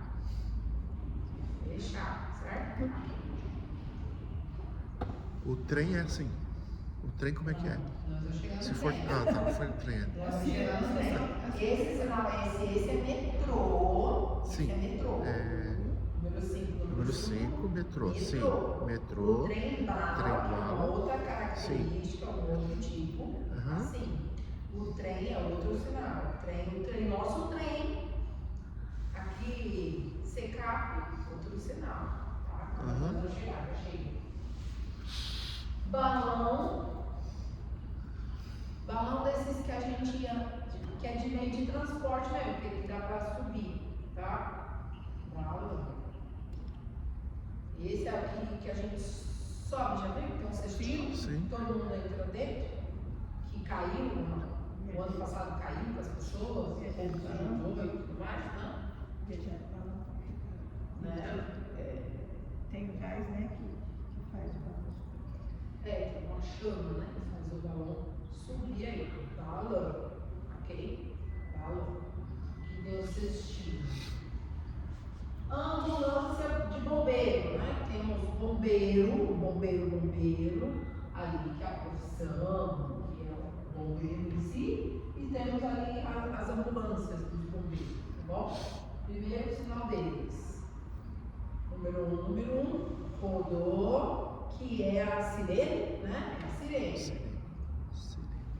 certo? O trem é assim. O trem como é que é? Se for... Ah, tá, não foi o trem. Esse sinal esse é metrô. Sim. Esse é metrô. Número 5, metrô. Sim, metrô. O trem-bala, outra característica, outro tipo. Assim, o trem é outro sinal. Nosso trem. Aqui, secap, outro sinal. Tá? Quando chegar, já cheguei. Balão desses que a gente ia, que é de meio de transporte mesmo, porque dá pra subir, tá? Balão. Esse aqui que a gente sobe, já viu? Tem um cestinho, todo mundo entra dentro, que caiu, o ano passado caiu para as pessoas, e tudo mais, não? Tem o gás, né, que faz o balão. Tem uma chama, né, que faz o balão subir aí, balão, ok? Balão, que deu o cestinho. Ambulância de bombeiro, né? Temos bombeiro, ali que é a profissão, que é o bombeiro em si, e temos ali as ambulâncias dos bombeiros, tá bom? Primeiro sinal deles. Número 1, rodou, que é a sirene, né? A sirene.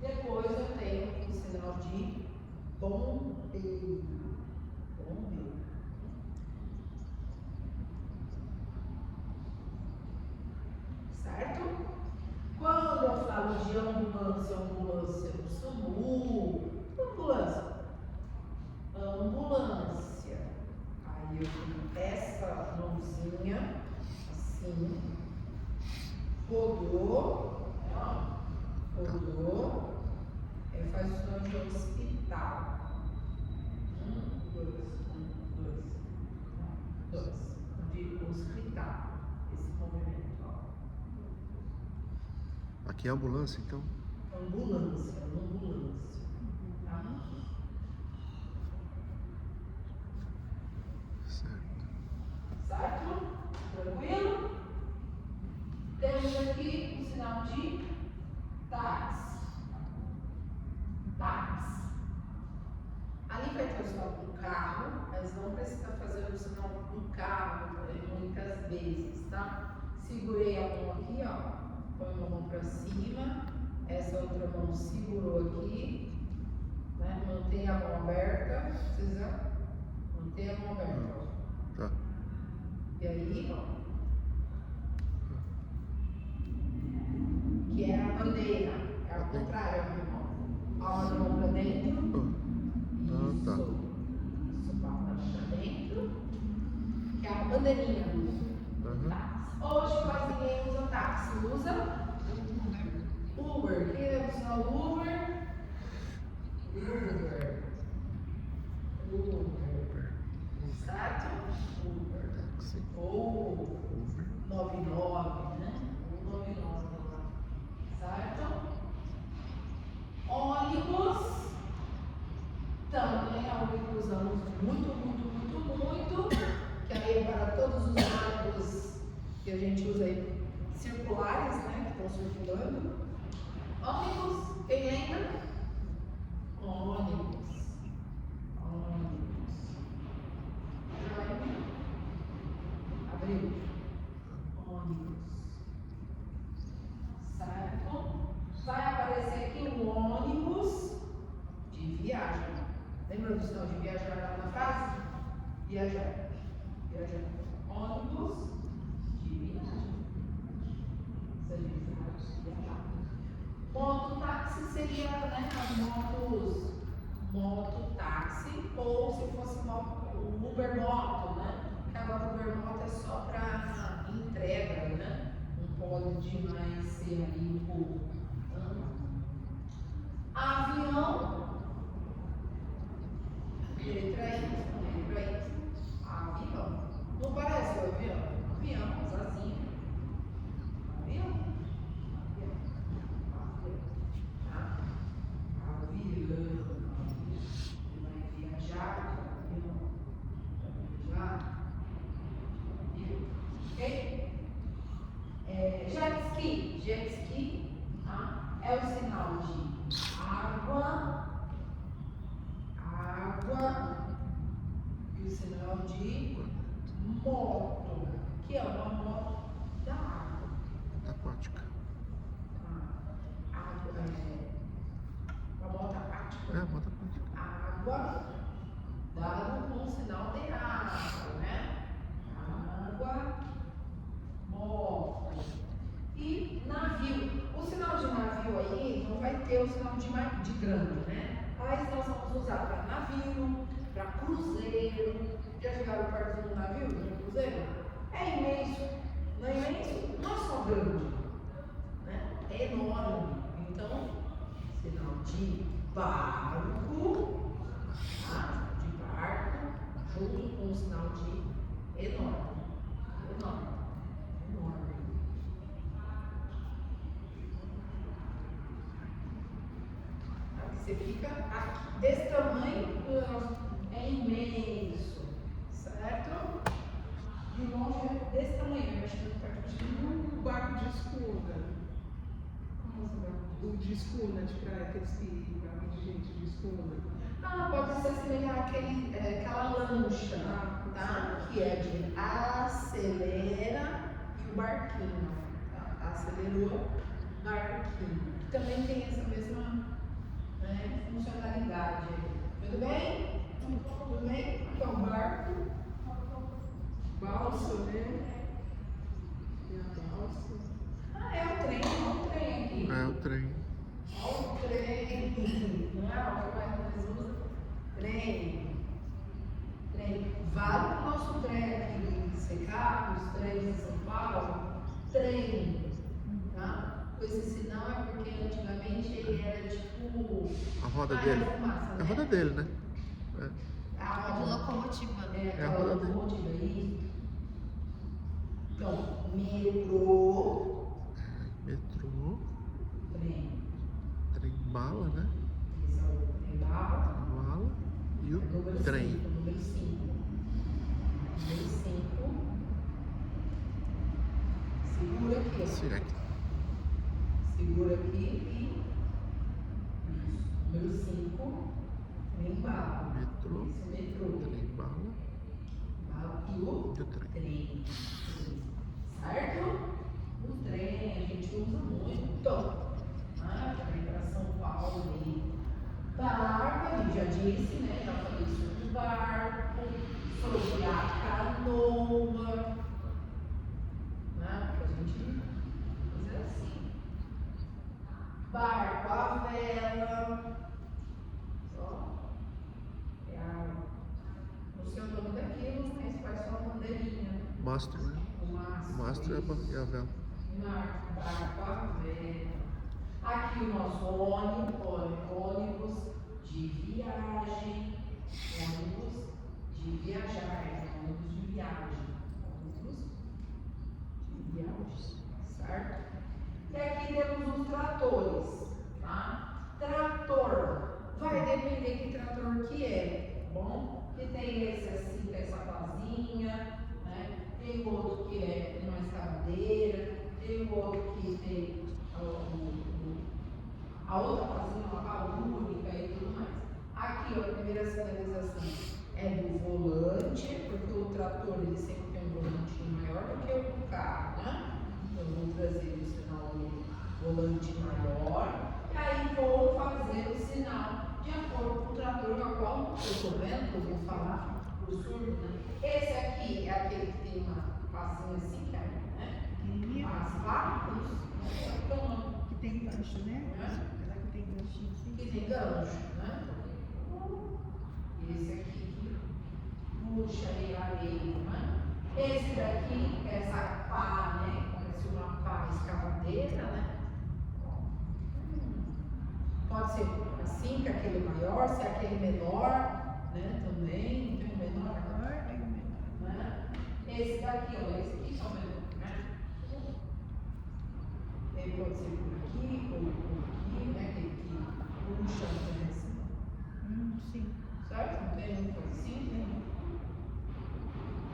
Depois eu tenho o sinal de bombeiro. Certo? Quando eu falo de ambulância do SAMU, ambulância. Aí eu tenho essa mãozinha, assim, rodou, faz o sinal de hospital. 2, de hospital, esse movimento. Aqui é ambulância, então? Ambulância. Tá? mas não precisa fazer o sinal do carro muitas vezes, tá? Segurei a mão aqui, ó, põe a mão para cima, essa outra mão segurou aqui, né? Mantém a mão aberta, precisa manter a mão aberta, ó. Tá. E aí, ó, que é a bandeira, é ao contrário, irmão. Palma da mão para dentro. Ah, tá. Isso, palma para dentro. Que é a bandeirinha do táxi. Hoje quase ninguém usa táxi, usa Uber. Quem usa Uber? Uber. Certo? Uber. Ou 99, né? 99 lá. Certo? Ônibus. Também é algo que usamos muito. Que aí é para todos os ônibus que a gente usa aí, circulares, né? Que estão circulando. Ônibus, quem lembra? Ônibus. Já lembra? Abriu. Ônibus. Certo? Vai aparecer aqui um ônibus de viagem. Lembra do sinal de viajar lá na frase? Viajar. Ônibus de viagem. Viajar. Mototáxi seria, né, as mototáxi, ou se fosse o Uber Moto, né? Que agora o Uber Moto é só para entrega, né? Não pode mais ser ali o avião. Letra I. Avião. Não parece o avião? Avião, asazinha. Avião. Tá? Avião. Vai viajar. Ok? Jet ski, tá? É o sinal de água e o sinal de moto, que é uma moto da água. Aquática. Uma moto aquática. É, moto aquática. Água, dado com sinal de água, né? Água, moto. E navio. O sinal de navio aí não vai ter o sinal de grande, né? Mas nós vamos usar para navio, para cruzeiro. Já chegaram perto do navio, do cruzeiro? É imenso. Não é imenso? Não é só grande, né? É enorme. Então, sinal de barco, tá? De barco, junto com o sinal de enorme. Enorme. Você fica aqui, desse tamanho, é imenso, certo? De longe é desse tamanho, eu acho que O barco de escuna. Como esse barco? O de escuna de praia, aqueles que barco de gente de escuna. Pode se assemelhar àquela lancha, tá? Que é de acelera e o barquinho, tá? Acelerou, barquinho. Que também tem essa mesma funcionalidade. Tudo bem? Tudo bem? Então, barco. Balsa, né? Tem a balsa. É o trem, olha o trem aqui. É o trem. Olha o trem. Não é o que mais usa? Trem. Vale o nosso trem aqui de Secap, os trens de São Paulo. Trem. Tá? Esse sinal é porque antigamente ele era tipo. A roda dele. Fumaça, É né? a roda dele, né? A De locomotiva. É a roda dele. locomotiva aí. Então, metrô. Metrô, Trem. trem-bala, né? Esse é o trem bala. Bala e o trem. Número 5. Segura aqui, ó. Sim, aqui. Segura aqui e. Isso. Número 5. Trem bala. Metrô, Esse é o metrô. trem, bala Bala e o e o trem. trem. Certo? O trem a gente usa muito. Para ir para São Paulo ali. Barco, a gente já disse, né? Já falei sobre o barco, sobre a canoa. Né? Para a gente fazer assim. Barco, a vela. Ó. É a. Não sei o nome daquilo, mas faz só a bandeirinha. Mastro, né? O mastro. O mastro é a vela. Barco, a vela. Aqui o nosso ônibus de viagem. Ônibus de viajar. Ônibus de viagem. Ônibus de viagem. Certo? E aqui temos os tratores. Tá? Trator. Vai depender que trator que é. Bom? Que tem esse assim, que é essa pazinha. Né? Tem outro que é uma escavadeira. Tem outro que tem a outra pazinha, uma pá única e tudo mais. Aqui, ó, a primeira sinalização é do volante, porque o trator ele sempre tem um volantinho maior do que o do carro, né? Então, eu vou trazer o sinal ali, volante maior, e aí vou fazer o sinal de acordo com o trator a qual eu estou vendo, que eu vou falar por surdo, né? Esse aqui é aquele que tem uma pazinha assim, que é, né? As vacos, então, Que tem gancho, né? Aquela que tem ganchinho assim. que tem gancho, né? Esse aqui que puxa aí a areia, né? Esse daqui, essa pá, né? Parece uma pá escavadeira, né? Pode ser assim, que aquele maior, se é aquele menor, né? Também, tem um menor, Maior, aí o menor. né? Esse daqui, ó, esse aqui é o menor, né? Ele pode ser por aqui, ou por aqui, né? Que puxa, né? Sim. Certo? Não tem uma coisa assim?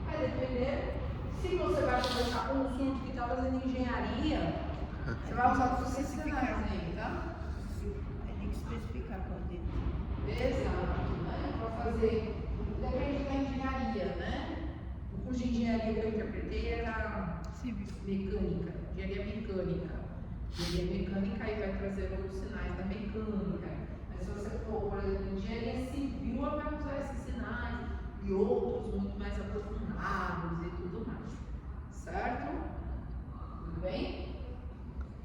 Vai depender. Se você vai conversar com um surdo que está fazendo engenharia, você vai usar os sinais aí, tá? Aí tem que especificar qual deles. Exato, né? Para fazer. Depende da engenharia, né? O curso de engenharia que eu interpretei era Civil. mecânica, engenharia mecânica. Engenharia mecânica aí vai trazer outros sinais da mecânica. Mas se você for, por exemplo, engenharia civil, ela vai usar esses sinais e outros muito mais aprofundados e tudo mais. Certo? Tudo bem?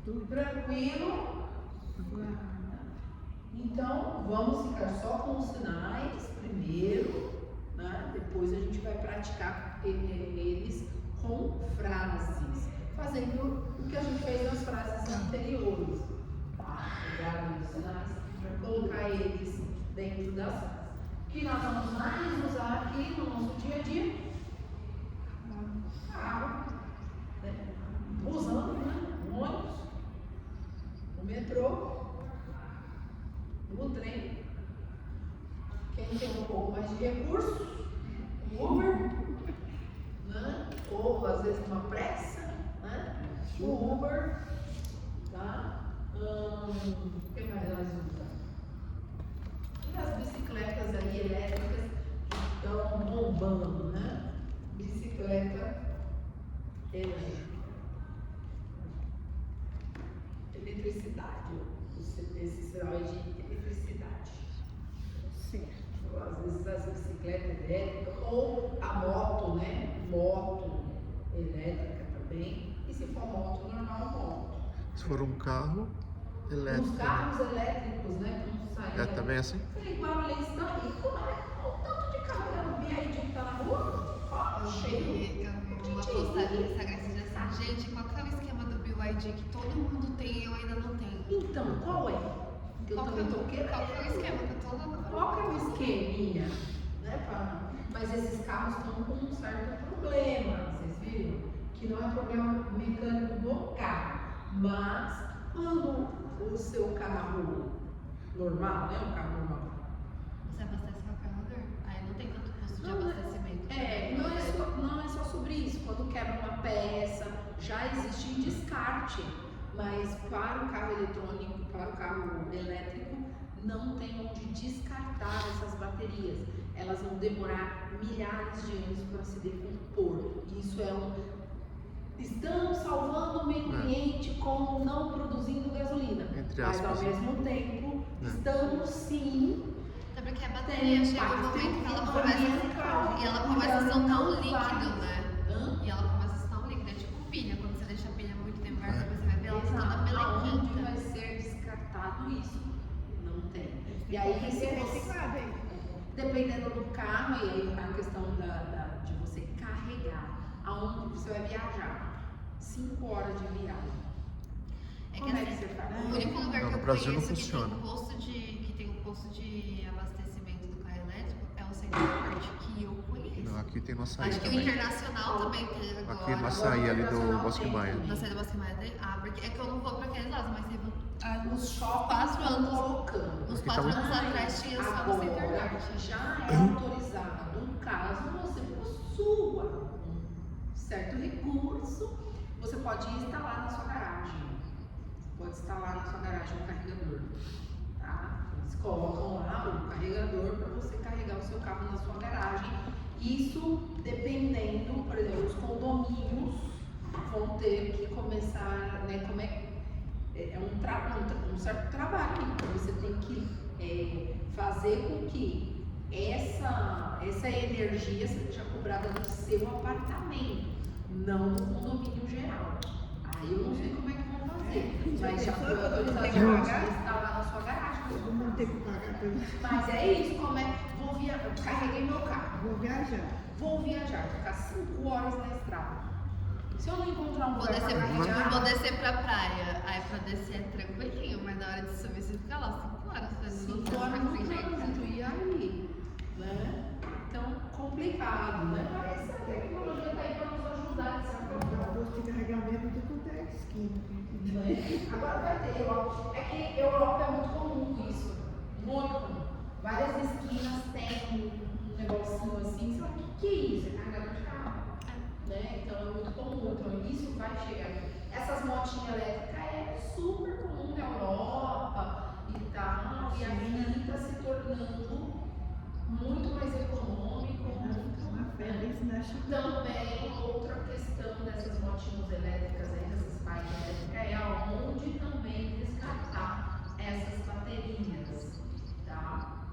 Tudo tranquilo? Então, vamos ficar só com os sinais primeiro, né? Depois a gente vai praticar eles com frases, fazendo o que a gente fez nas frases anteriores. Tá? Pegar os sinais para colocar eles dentro das frases. Que nós vamos mais usar aqui no nosso dia a dia? Carro, né? Usando, né? O ônibus, o metrô, o trem. Quem tem um pouco mais de recursos, o Uber, né? Ou às vezes uma pressa, né? O Uber, tá? O que mais nós usamos? E as bicicletas aí elétricas que estão bombando, né? Bicicleta elétrica. Eletricidade, esse sinal é de eletricidade. Certo. Às vezes as bicicletas elétricas ou a moto, né? Moto elétrica também. E se for moto normal, moto. Se for um carro elétrico. Os carros elétricos, né? Como saem. É também assim? Falei, igual eles estão aí. O tanto de carro que eu vi aí de que tá na rua, ó, cheio. Eu vi uma postagem no Instagram que diz assim, gente, qual que é o esquema do BYD que todo mundo tem e eu ainda não tenho? Então, qual é? Eu Qual que é também tô querendo. qual que é o esquema que eu tô louca pra Qual que é o esqueminha? Né, mas esses carros estão com um certo problema, vocês viram? Que não é problema mecânico do carro, mas quando o seu carro normal, né? Um carro normal. Você abastece o carregador? Aí não tem tanto custo de abastecimento. Não é só sobre isso. Quando quebra uma peça, já existe descarte. Mas para o carro eletrônico, para o carro elétrico, não tem onde descartar essas baterias. baterias, elas vão demorar milhares de anos para se decompor. Isso é estamos salvando o meio ambiente com não produzindo gasolina. Entre Mas aspas, ao mesmo tempo, estamos sim. Até porque a bateria chega um momento que ela começa e ela começa a ser tão líquido, né? E ela começa a ser tão líquida, é tipo pilha, quando você deixa a pilha muito tempo, depois você vai ver ela toda Onde melequenta. vai ser descartado isso? Não tem. E aí, Tem que ser reciclado aí. dependendo do carro, e aí a questão de você carregar, aonde você vai viajar, 5 horas de viagem. É que Como é que assim, você faz? o único lugar Não, que no eu Brasil não conheço funciona. que tem um posto de abastecimento do carro elétrico é o Centro Norte, que eu conheço. Não, aqui tem no Açaí Acho que o também. Internacional também tem agora. Aqui no Açaí, ali do Bosque Maia. Na saída do Bosque Maia tem. Ah, porque é que eu não vou pra aqueles lados, mas teve Os shoppings 4 estão anos. colocando. Uns Aqui tá 4 muito- anos atrás tinha só no Center Agora, Norte. já é autorizado, caso você possua um certo recurso, você pode instalar na sua garagem. Pode instalar na sua garagem um carregador. Tá? Eles colocam lá o carregador para você carregar o seu carro na sua garagem. Isso dependendo, por exemplo, os condomínios vão ter que começar, né, é um certo trabalho, então você tem que fazer com que essa energia seja cobrada no seu apartamento, não no condomínio geral. Aí eu não sei como é que vão fazer, mas já foi autorizado de instalar na sua garagem. Todo mundo tem que pagar pelo. Mas é isso, carreguei meu carro, Vou viajar. vou viajar, ficar 5 horas na estrada. Se eu não encontrar um Vou lugar descer, pra carregar, vou descer pra praia. Aí pra descer é tranquilinho, mas na hora de subir você fica lá 5 horas fazendo 5 horas no sem jeito. trânsito, e aí? Né? Então, complicado, né? Mas a tecnologia está aí para nos ajudar de certa O forma. posto de carregamento de quanto é esquina. Né? Agora vai ter Europa. É que Europa é muito comum isso. Muito comum. Várias esquinas têm um negocinho assim. Você fala, o que é isso? É carregador de carro. Né? Então é muito comum. Então isso vai chegar. Essas motinhas elétricas é super comum na Europa e tal. E aqui está se tornando muito mais econômico. Uma febre isso na China. Também outra questão dessas motinhas elétricas, dessas bikes elétricas, é aonde também descartar essas baterias, tá?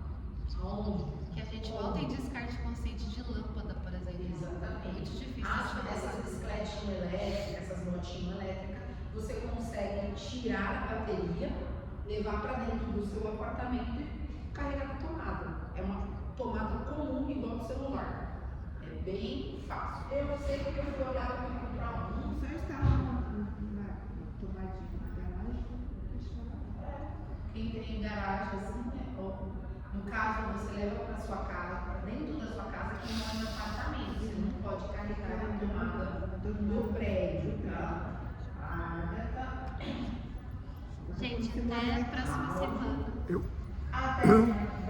Aonde? Que a gente volta em descarte consciente de lâmpada, por exemplo. Exatamente. Muito difícil. Essas bicicletinhas elétricas, essas motinhas elétricas, você consegue tirar a bateria, levar para dentro do seu apartamento e carregar na tomada. É uma tomada comum igual do celular. É bem fácil. Eu sei que eu fui olhar para comprar um. Só instalar uma tomadinha na garagem. Quem tem garagem assim, né? No caso, você leva para sua casa, para dentro da sua casa, que não é um apartamento. Você não pode carregar na tomada do prédio, tá? Gente, até a próxima semana. Eu Até.